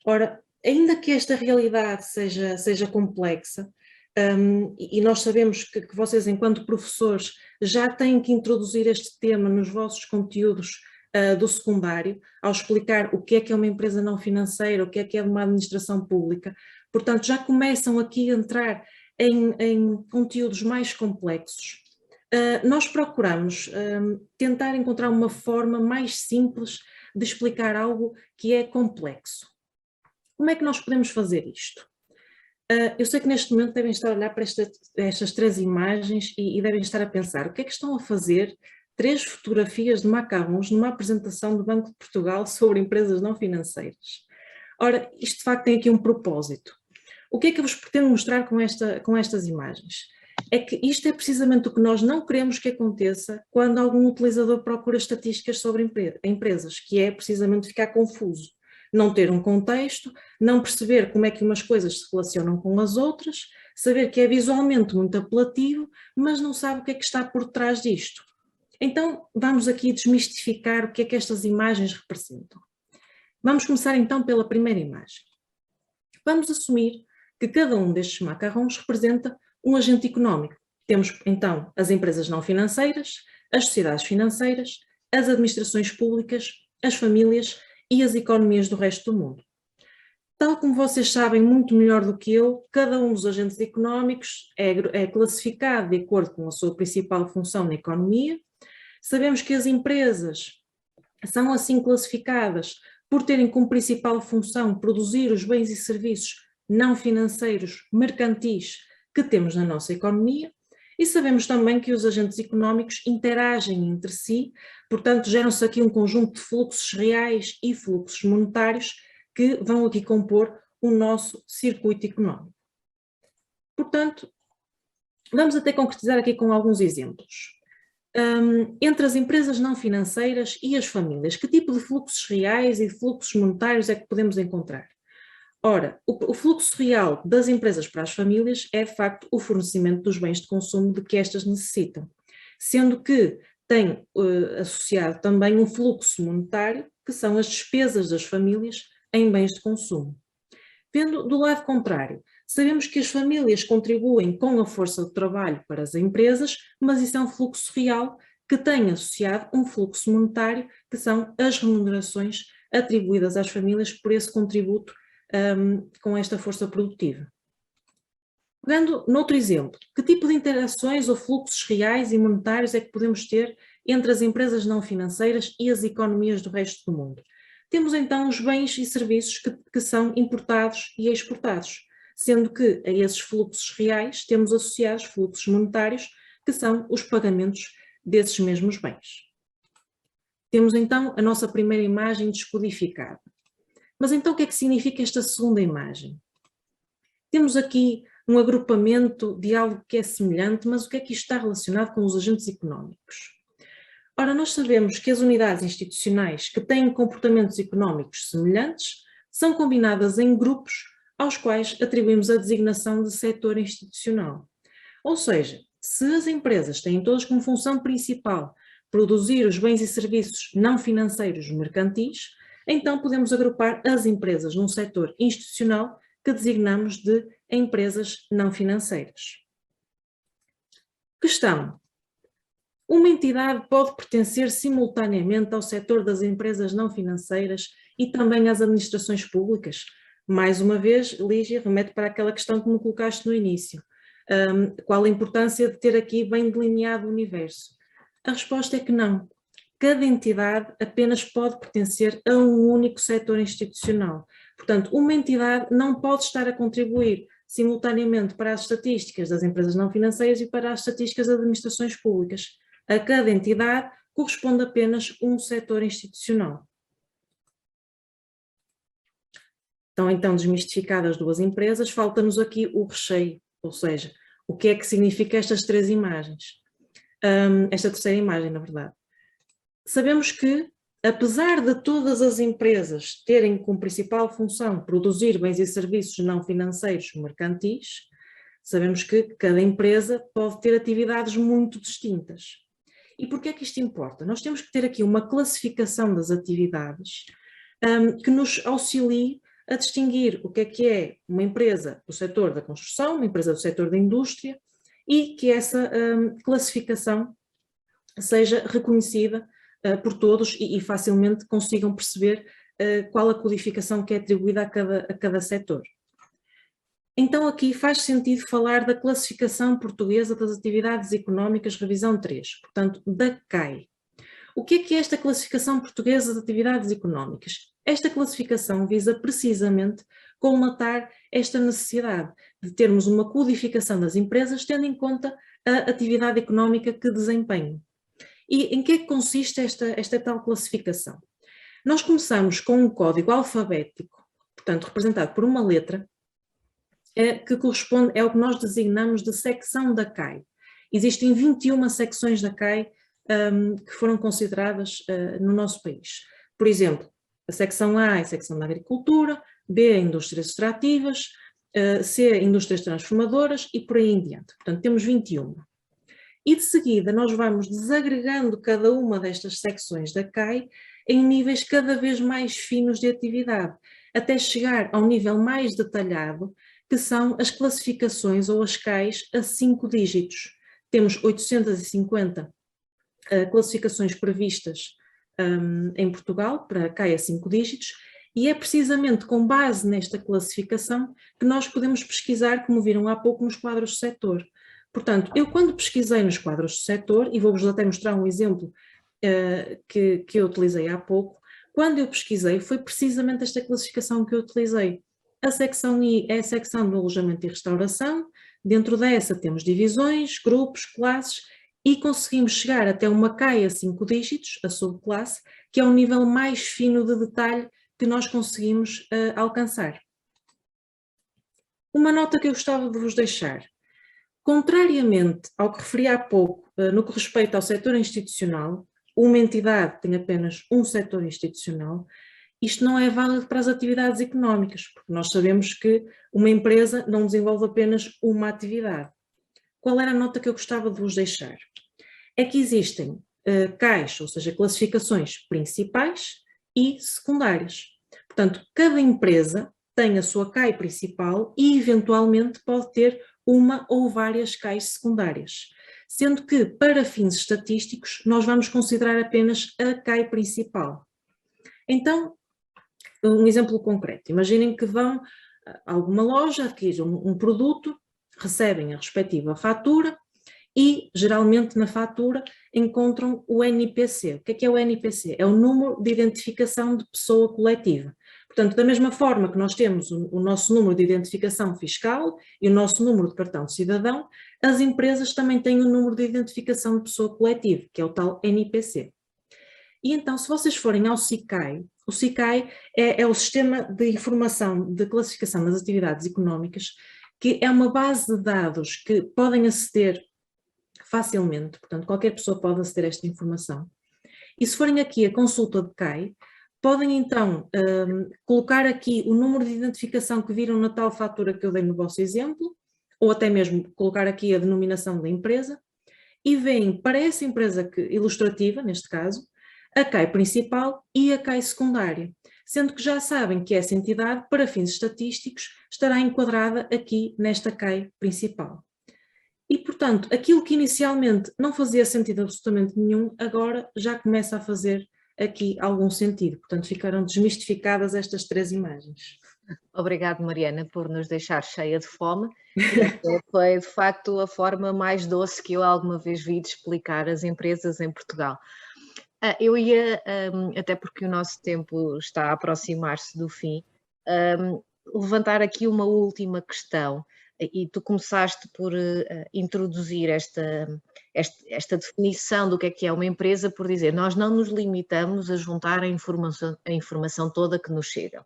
Ora, ainda que esta realidade seja complexa, e nós sabemos que vocês, enquanto professores, já têm que introduzir este tema nos vossos conteúdos do secundário, ao explicar o que é uma empresa não financeira, o que é uma administração pública. Portanto, já começam aqui a entrar em conteúdos mais complexos. Nós procuramos tentar encontrar uma forma mais simples de explicar algo que é complexo. Como é que nós podemos fazer isto? Eu sei que neste momento devem estar a olhar para estas 3 imagens e devem estar a pensar o que é que estão a fazer 3 fotografias de macarrões numa apresentação do Banco de Portugal sobre empresas não financeiras. Ora, isto de facto tem aqui um propósito. O que é que eu vos pretendo mostrar com estas imagens? É que isto é precisamente o que nós não queremos que aconteça quando algum utilizador procura estatísticas sobre empresas, que é precisamente ficar confuso. Não ter um contexto, não perceber como é que umas coisas se relacionam com as outras, saber que é visualmente muito apelativo, mas não sabe o que é que está por trás disto. Então, vamos aqui desmistificar o que é que estas imagens representam. Vamos começar então pela primeira imagem. Vamos assumir que cada um destes macarrões representa um agente económico. Temos então as empresas não financeiras, as sociedades financeiras, as administrações públicas, as famílias e as economias do resto do mundo. Tal como vocês sabem muito melhor do que eu, cada um dos agentes económicos é classificado de acordo com a sua principal função na economia. Sabemos que as empresas são assim classificadas por terem como principal função produzir os bens e serviços não financeiros, mercantis, que temos na nossa economia. E sabemos também que os agentes económicos interagem entre si, portanto geram-se aqui um conjunto de fluxos reais e fluxos monetários que vão aqui compor o nosso circuito económico. Portanto, vamos até concretizar aqui com alguns exemplos. Entre as empresas não financeiras e as famílias, que tipo de fluxos reais e de fluxos monetários é que podemos encontrar? Ora, o fluxo real das empresas para as famílias é, de facto, o fornecimento dos bens de consumo de que estas necessitam, sendo que tem associado também um fluxo monetário, que são as despesas das famílias em bens de consumo. Vendo do lado contrário, sabemos que as famílias contribuem com a força de trabalho para as empresas, mas isso é um fluxo real que tem associado um fluxo monetário, que são as remunerações atribuídas às famílias por esse contributo com esta força produtiva. Pegando noutro exemplo, que tipo de interações ou fluxos reais e monetários é que podemos ter entre as empresas não financeiras e as economias do resto do mundo? Temos então os bens e serviços que são importados e exportados, sendo que a esses fluxos reais temos associados fluxos monetários, que são os pagamentos desses mesmos bens. Temos então a nossa primeira imagem descodificada. Mas então o que é que significa esta segunda imagem? Temos aqui um agrupamento de algo que é semelhante, mas o que é que isto está relacionado com os agentes económicos? Ora, nós sabemos que as unidades institucionais que têm comportamentos económicos semelhantes são combinadas em grupos aos quais atribuímos a designação de setor institucional. Ou seja, se as empresas têm todas como função principal produzir os bens e serviços não financeiros mercantis, então podemos agrupar as empresas num setor institucional que designamos de empresas não financeiras. Questão: uma entidade pode pertencer simultaneamente ao setor das empresas não financeiras e também às administrações públicas? Mais uma vez, Lígia, remete para aquela questão que me colocaste no início. Qual a importância de ter aqui bem delineado o universo? A resposta é que não. Cada entidade apenas pode pertencer a um único setor institucional. Portanto, uma entidade não pode estar a contribuir simultaneamente para as estatísticas das empresas não financeiras e para as estatísticas das administrações públicas. A cada entidade corresponde apenas um setor institucional. Então, desmistificadas as duas empresas, falta-nos aqui o recheio, ou seja, o que é que significa estas 3 imagens. esta terceira imagem, na verdade. Sabemos que, apesar de todas as empresas terem como principal função produzir bens e serviços não financeiros mercantis, sabemos que cada empresa pode ter atividades muito distintas. E por que é que isto importa? Nós temos que ter aqui uma classificação das atividades que nos auxilie a distinguir o que é uma empresa do setor da construção, uma empresa do setor da indústria, e que essa classificação seja reconhecida por todos e facilmente consigam perceber qual a codificação que é atribuída a cada setor. Então aqui faz sentido falar da classificação portuguesa das atividades económicas, revisão 3, portanto da CAE. O que é esta classificação portuguesa de atividades económicas? Esta classificação visa precisamente colmatar esta necessidade de termos uma codificação das empresas tendo em conta a atividade económica que desempenham. E em que é que consiste esta tal classificação? Nós começamos com um código alfabético, portanto representado por uma letra, que corresponde ao que nós designamos de secção da CAE. Existem 21 secções da CAE que foram consideradas no nosso país. Por exemplo, a secção A é a secção da agricultura, B, indústrias extrativas, C, indústrias transformadoras e por aí em diante. Portanto, temos 21. E de seguida nós vamos desagregando cada uma destas secções da CAE em níveis cada vez mais finos de atividade, até chegar ao nível mais detalhado, que são as classificações ou as CAEs a 5 dígitos. Temos 850 classificações previstas em Portugal para a CAE a 5 dígitos, e é precisamente com base nesta classificação que nós podemos pesquisar, como viram há pouco, nos quadros de setor. Portanto, eu quando pesquisei nos quadros de setor, e vou-vos até mostrar um exemplo que eu utilizei há pouco, quando eu pesquisei foi precisamente esta classificação que eu utilizei. A secção I é a secção do alojamento e restauração, dentro dessa temos divisões, grupos, classes, e conseguimos chegar até uma CAE a 5 dígitos, a subclasse, que é o nível mais fino de detalhe que nós conseguimos alcançar. Uma nota que eu gostava de vos deixar. Contrariamente ao que referi há pouco, no que respeita ao setor institucional, uma entidade tem apenas um setor institucional, isto não é válido para as atividades económicas, porque nós sabemos que uma empresa não desenvolve apenas uma atividade. Qual era a nota que eu gostava de vos deixar? É que existem CAEs, ou seja, classificações principais e secundárias. Portanto, cada empresa tem a sua CAE principal e, eventualmente, pode ter uma ou várias CAEs secundárias, sendo que, para fins estatísticos, nós vamos considerar apenas a CAE principal. Então, um exemplo concreto, imaginem que vão a alguma loja, adquirir um produto, recebem a respectiva fatura e, geralmente, na fatura encontram o NPC. O que é o NPC? É o número de identificação de pessoa coletiva. Portanto, da mesma forma que nós temos o nosso número de identificação fiscal e o nosso número de cartão de cidadão, as empresas também têm o número de identificação de pessoa coletiva, que é o tal NPC. E então, se vocês forem ao SICAE, o SICAE é o Sistema de Informação de Classificação das Atividades Económicas, que é uma base de dados que podem aceder facilmente, portanto, qualquer pessoa pode aceder a esta informação. E se forem aqui a consulta de CAE, podem então colocar aqui o número de identificação que viram na tal fatura que eu dei no vosso exemplo, ou até mesmo colocar aqui a denominação da empresa, e veem para essa empresa ilustrativa, neste caso, a CAE principal e a CAE secundária, sendo que já sabem que essa entidade, para fins estatísticos, estará enquadrada aqui nesta CAE principal. E, portanto, aquilo que inicialmente não fazia sentido absolutamente nenhum, agora já começa a fazer aqui algum sentido. Portanto, ficaram desmistificadas estas 3 imagens. Obrigado, Mariana, por nos deixar cheia de fome. Esta foi, de facto, a forma mais doce que eu alguma vez vi de explicar as empresas em Portugal. Eu ia, até porque o nosso tempo está a aproximar-se do fim, levantar aqui uma última questão. E tu começaste por introduzir esta definição do que é uma empresa, por dizer, nós não nos limitamos a juntar a informação toda que nos chega.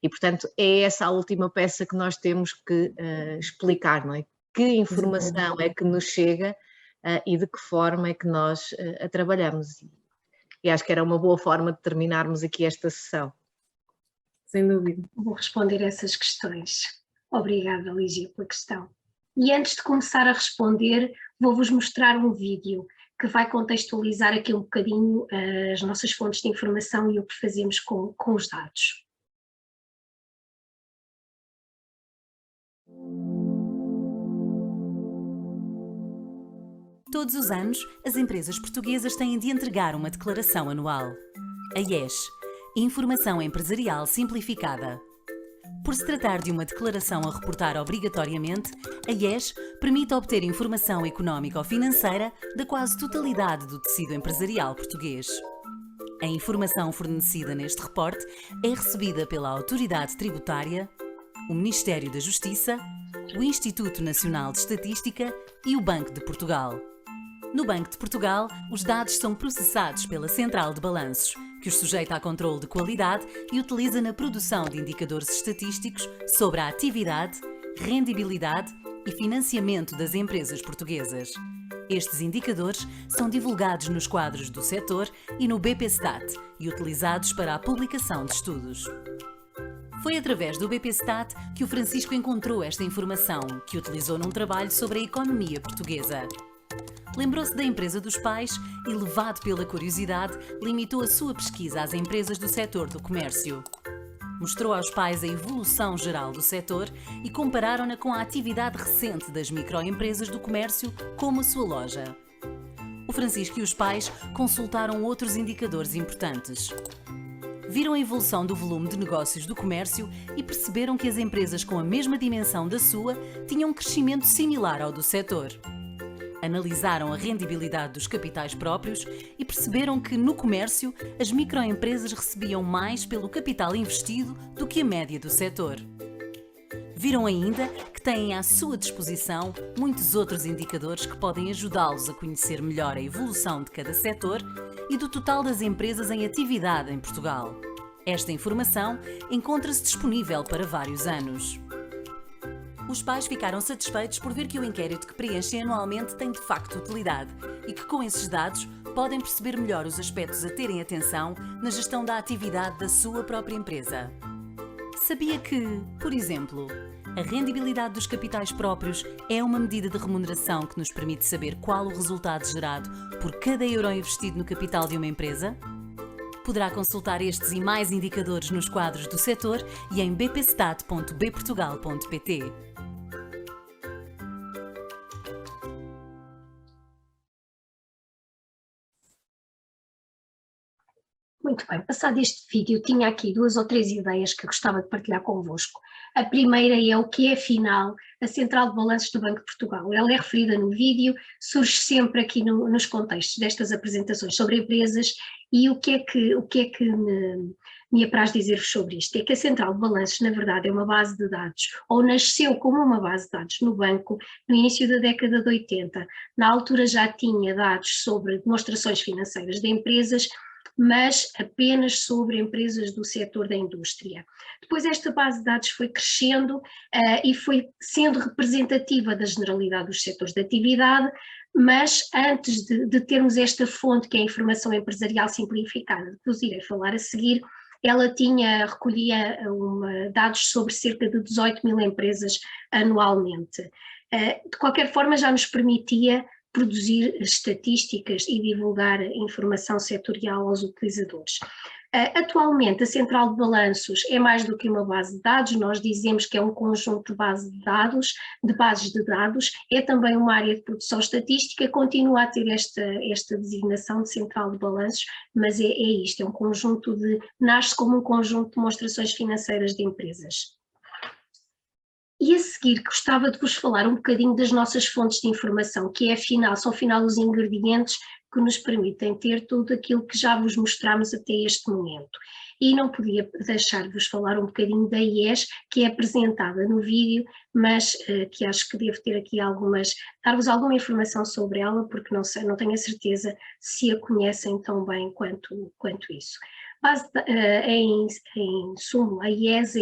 E, portanto, é essa a última peça que nós temos que explicar, não é? Que informação é que nos chega e de que forma é que nós a trabalhamos. E acho que era uma boa forma de terminarmos aqui esta sessão. Sem dúvida. Vou responder essas questões. Obrigada, Lígia, pela questão. E antes de começar a responder, vou-vos mostrar um vídeo que vai contextualizar aqui um bocadinho as nossas fontes de informação e o que fazemos com os dados. Todos os anos, as empresas portuguesas têm de entregar uma declaração anual. A IES, Informação Empresarial Simplificada. Por se tratar de uma declaração a reportar obrigatoriamente, a IES permite obter informação económica ou financeira da quase totalidade do tecido empresarial português. A informação fornecida neste reporte é recebida pela Autoridade Tributária, o Ministério da Justiça, o Instituto Nacional de Estatística e o Banco de Portugal. No Banco de Portugal, os dados são processados pela Central de Balanços, que os sujeita a controle de qualidade e utiliza na produção de indicadores estatísticos sobre a atividade, rendibilidade e financiamento das empresas portuguesas. Estes indicadores são divulgados nos quadros do setor e no BPStat e utilizados para a publicação de estudos. Foi através do BPStat que o Francisco encontrou esta informação, que utilizou num trabalho sobre a economia portuguesa. Lembrou-se da empresa dos pais e, levado pela curiosidade, limitou a sua pesquisa às empresas do setor do comércio. Mostrou aos pais a evolução geral do setor e compararam-na com a atividade recente das microempresas do comércio, como a sua loja. O Francisco e os pais consultaram outros indicadores importantes. Viram a evolução do volume de negócios do comércio e perceberam que as empresas com a mesma dimensão da sua tinham um crescimento similar ao do setor. Analisaram a rendibilidade dos capitais próprios e perceberam que, no comércio, as microempresas recebiam mais pelo capital investido do que a média do setor. Viram ainda que têm à sua disposição muitos outros indicadores que podem ajudá-los a conhecer melhor a evolução de cada setor e do total das empresas em atividade em Portugal. Esta informação encontra-se disponível para vários anos. Os pais ficaram satisfeitos por ver que o inquérito que preenchem anualmente tem de facto utilidade e que com esses dados podem perceber melhor os aspectos a terem atenção na gestão da atividade da sua própria empresa. Sabia que, por exemplo, a rendibilidade dos capitais próprios é uma medida de remuneração que nos permite saber qual o resultado gerado por cada euro investido no capital de uma empresa? Poderá consultar estes e mais indicadores nos quadros do setor e em bpstat.bportugal.pt. Muito bem, passado este vídeo, tinha aqui 2 ou 3 ideias que gostava de partilhar convosco. A primeira é o que é, afinal, a Central de Balanços do Banco de Portugal. Ela é referida no vídeo, surge sempre aqui nos contextos destas apresentações sobre empresas, e o que é que me apraz dizer-vos sobre isto? É que a Central de Balanços, na verdade, é uma base de dados, ou nasceu como uma base de dados no banco no início da década de 80. Na altura já tinha dados sobre demonstrações financeiras de empresas, mas apenas sobre empresas do setor da indústria. Depois esta base de dados foi crescendo e foi sendo representativa da generalidade dos setores de atividade, mas antes de termos esta fonte, que é a informação empresarial simplificada, de que vos irei falar a seguir, ela recolhia dados sobre cerca de 18 mil empresas anualmente. De qualquer forma, já nos permitia produzir estatísticas e divulgar informação setorial aos utilizadores. Atualmente, a Central de Balanços é mais do que uma base de dados, nós dizemos que é um conjunto de bases de dados, é também uma área de produção estatística, continua a ter esta designação de Central de Balanços, mas é isto, é um conjunto nasce como um conjunto de demonstrações financeiras de empresas. E a seguir gostava de vos falar um bocadinho das nossas fontes de informação, que são afinal os ingredientes que nos permitem ter tudo aquilo que já vos mostramos até este momento. E não podia deixar de vos falar um bocadinho da IES, que é apresentada no vídeo, mas que acho que devo ter aqui dar-vos alguma informação sobre ela, porque não tenho a certeza se a conhecem tão bem quanto isso. Em sumo, a IES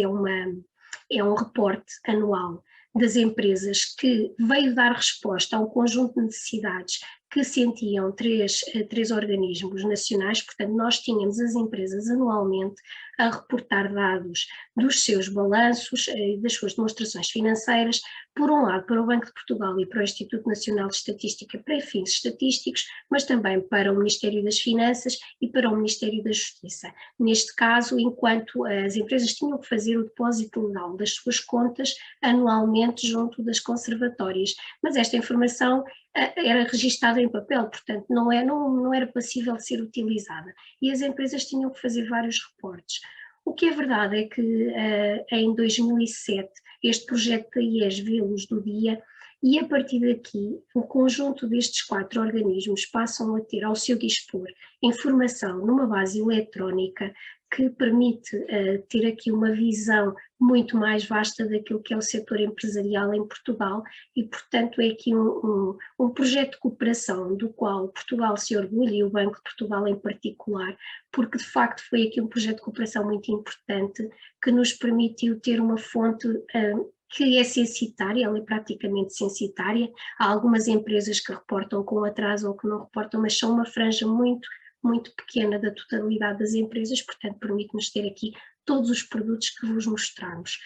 é um reporte anual das empresas, que veio dar resposta a um conjunto de necessidades que sentiam três organismos nacionais. Portanto, nós tínhamos as empresas anualmente a reportar dados dos seus balanços e das suas demonstrações financeiras, por um lado para o Banco de Portugal e para o Instituto Nacional de Estatística para fins estatísticos, mas também para o Ministério das Finanças e para o Ministério da Justiça. Neste caso, enquanto as empresas tinham que fazer o depósito legal das suas contas anualmente junto das conservatórias, mas esta informação era registada em papel, portanto não era passível de ser utilizada, e as empresas tinham que fazer vários reportes. O que é verdade é que em 2007 este projeto da IES vê a luz do dia, e a partir daqui o conjunto destes 4 organismos passam a ter ao seu dispor informação numa base eletrónica que permite ter aqui uma visão muito mais vasta daquilo que é o setor empresarial em Portugal, e portanto é aqui um projeto de cooperação do qual Portugal se orgulha, e o Banco de Portugal em particular, porque de facto foi aqui um projeto de cooperação muito importante que nos permitiu ter uma fonte que é censitária, ela é praticamente censitária. Há algumas empresas que reportam com atraso ou que não reportam, mas são uma franja muito pequena da totalidade das empresas, portanto permite-nos ter aqui todos os produtos que vos mostramos.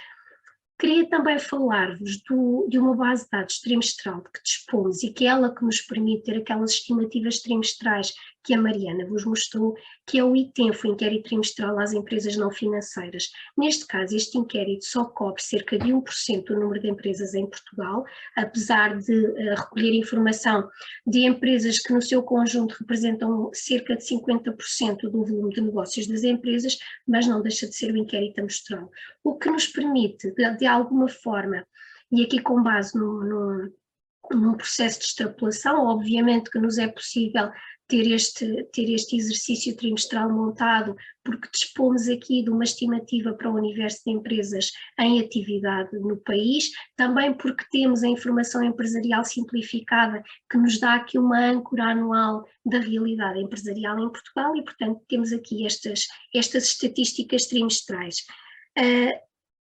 Queria também falar-vos de uma base de dados trimestral de que dispomos e que é ela que nos permite ter aquelas estimativas trimestrais que a Mariana vos mostrou, que é o ITENFO, Inquérito Trimestral às Empresas Não Financeiras. Neste caso, este inquérito só cobre cerca de 1% do número de empresas em Portugal, apesar de recolher informação de empresas que no seu conjunto representam cerca de 50% do volume de negócios das empresas, mas não deixa de ser um inquérito amostral. O que nos permite, de alguma forma, e aqui com base num processo de extrapolação, obviamente que nos é possível ter este exercício trimestral montado, porque dispomos aqui de uma estimativa para o universo de empresas em atividade no país, também porque temos a informação empresarial simplificada que nos dá aqui uma âncora anual da realidade empresarial em Portugal, e portanto temos aqui estas estatísticas trimestrais.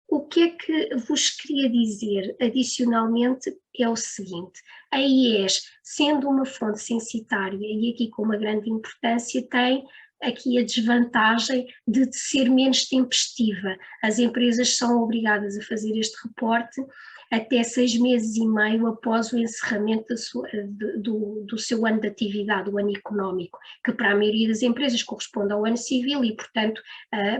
O que é que vos queria dizer adicionalmente é o seguinte: a IES, sendo uma fonte censitária e aqui com uma grande importância, tem aqui a desvantagem de ser menos tempestiva. As empresas são obrigadas a fazer este reporte até 6 meses e meio após o encerramento do seu ano de atividade, o ano económico, que para a maioria das empresas corresponde ao ano civil e, portanto,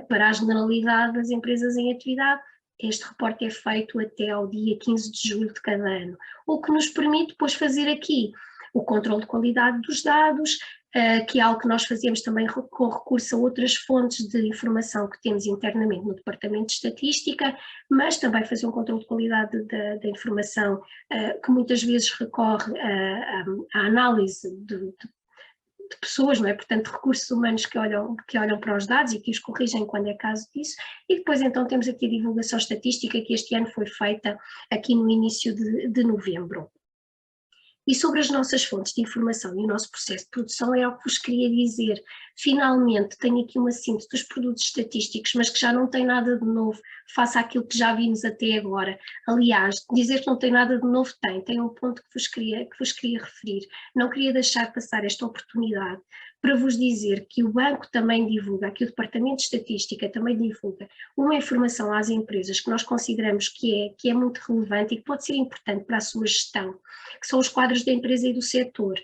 para a generalidade das empresas em atividade, este reporte é feito até ao dia 15 de julho de cada ano, o que nos permite depois fazer aqui o controle de qualidade dos dados, que é algo que nós fazemos também com recurso a outras fontes de informação que temos internamente no Departamento de Estatística, mas também fazer um controle de qualidade da informação, que muitas vezes recorre à análise de pessoas, não é? Portanto, recursos humanos que olham para os dados e que os corrigem quando é caso disso. E depois então temos aqui a divulgação estatística, que este ano foi feita aqui no início de novembro. E sobre as nossas fontes de informação e o nosso processo de produção, era o que vos queria dizer. Finalmente tenho aqui uma síntese dos produtos estatísticos, mas que já não tem nada de novo face àquilo que já vimos até agora. Aliás, dizer que não tem nada de novo tem um ponto que vos queria referir. Não queria deixar passar esta oportunidade para vos dizer que o banco também divulga, aqui o Departamento de Estatística também divulga uma informação às empresas que nós consideramos que é muito relevante e que pode ser importante para a sua gestão, que são os quadros da empresa e do setor.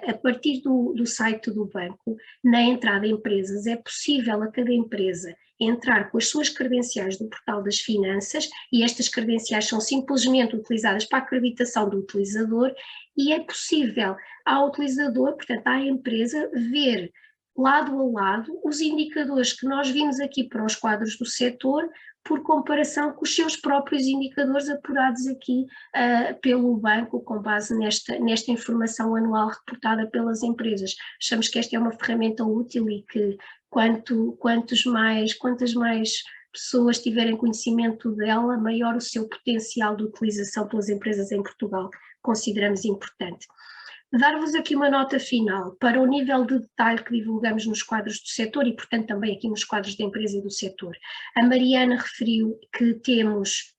A partir do site do banco, na entrada empresas, é possível a cada empresa entrar com as suas credenciais do portal das finanças, e estas credenciais são simplesmente utilizadas para a acreditação do utilizador, e é possível ao utilizador, portanto à empresa, ver lado a lado os indicadores que nós vimos aqui para os quadros do setor, por comparação com os seus próprios indicadores apurados aqui pelo banco, com base nesta informação anual reportada pelas empresas. Achamos que esta é uma ferramenta útil e que quantas mais pessoas tiverem conhecimento dela, maior o seu potencial de utilização pelas empresas em Portugal, consideramos importante. Dar-vos aqui uma nota final para o nível de detalhe que divulgamos nos quadros do setor e, portanto, também aqui nos quadros da empresa e do setor. A Mariana referiu que temos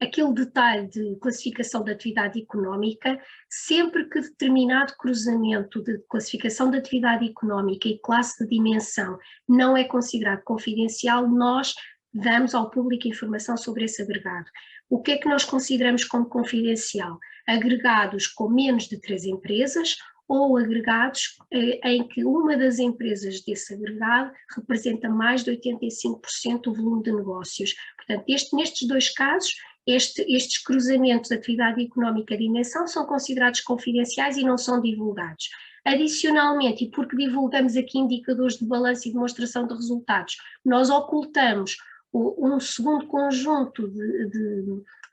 aquele detalhe de classificação da atividade económica, sempre que determinado cruzamento de classificação da atividade económica e classe de dimensão não é considerado confidencial, nós damos ao público informação sobre esse agregado. O que é que nós consideramos como confidencial? Agregados com menos de 3 empresas, ou agregados em que uma das empresas desse agregado representa mais de 85% do volume de negócios. Portanto, nestes 2 casos, estes cruzamentos de atividade económica e dimensão são considerados confidenciais e não são divulgados. Adicionalmente, e porque divulgamos aqui indicadores de balanço e demonstração de resultados, nós ocultamos um segundo conjunto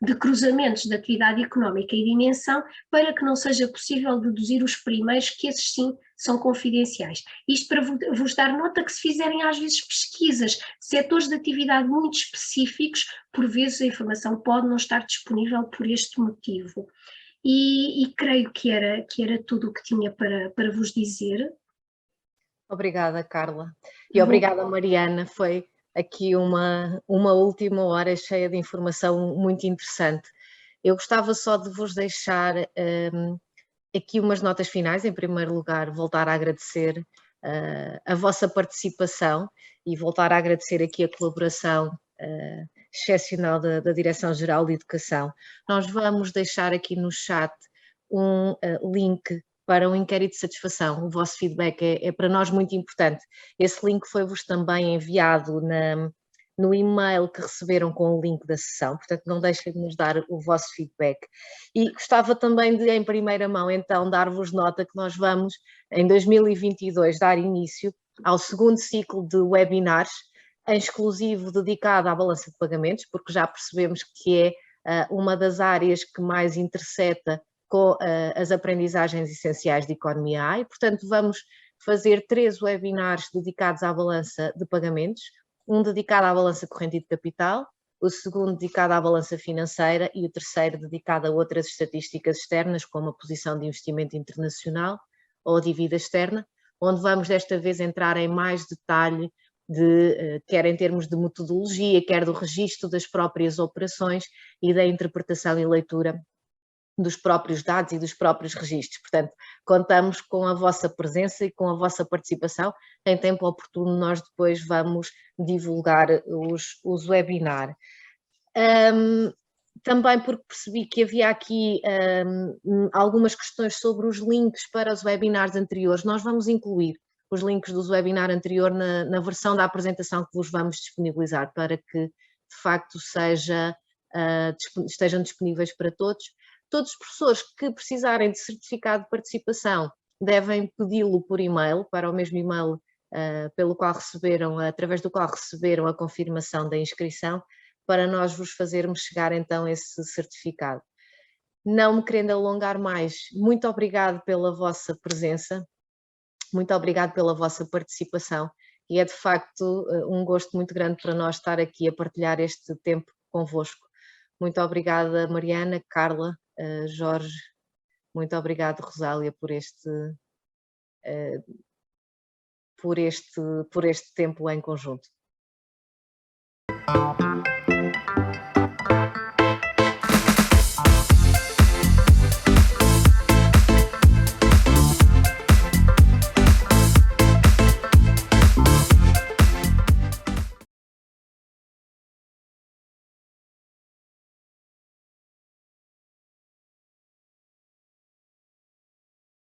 de cruzamentos de atividade económica e dimensão para que não seja possível deduzir os primeiros, que esses sim são confidenciais. Isto para vos dar nota que se fizerem às vezes pesquisas, setores de atividade muito específicos, por vezes a informação pode não estar disponível por este motivo. E creio que era tudo o que tinha para vos dizer. Obrigada, Carla. E obrigada, Mariana. Foi aqui uma última hora cheia de informação muito interessante. Eu gostava só de vos deixar aqui umas notas finais. Em primeiro lugar, voltar a agradecer a vossa participação e voltar a agradecer aqui a colaboração excepcional da Direção-Geral de Educação. Nós vamos deixar aqui no chat um link para um inquérito de satisfação. O vosso feedback é para nós muito importante. Esse link foi-vos também enviado no e-mail que receberam com o link da sessão, portanto não deixem de nos dar o vosso feedback. E gostava também de, em primeira mão, então, dar-vos nota que nós vamos, em 2022, dar início ao 2º ciclo de webinars, em exclusivo dedicado à balança de pagamentos, porque já percebemos que é uma das áreas que mais interseta com as aprendizagens essenciais de economia A, e portanto vamos fazer 3 webinars dedicados à balança de pagamentos, um dedicado à balança corrente e de capital, o 2º dedicado à balança financeira e o 3º dedicado a outras estatísticas externas, como a posição de investimento internacional ou a dívida externa, onde vamos desta vez entrar em mais detalhe quer em termos de metodologia, quer do registro das próprias operações e da interpretação e leitura dos próprios dados e dos próprios registros. Portanto, contamos com a vossa presença e com a vossa participação. Em tempo oportuno nós depois vamos divulgar os webinars. Também porque percebi que havia aqui algumas questões sobre os links para os webinars anteriores. Nós vamos incluir os links dos webinars anteriores na versão da apresentação que vos vamos disponibilizar, para que de facto estejam disponíveis para todos. Todos os professores que precisarem de certificado de participação devem pedi-lo por e-mail, para o mesmo e-mail através do qual receberam a confirmação da inscrição, para nós vos fazermos chegar então esse certificado. Não me querendo alongar mais, muito obrigado pela vossa presença, muito obrigado pela vossa participação, e é de facto um gosto muito grande para nós estar aqui a partilhar este tempo convosco. Muito obrigada, Mariana, Carla, Jorge, muito obrigado, Rosália, por este tempo em conjunto.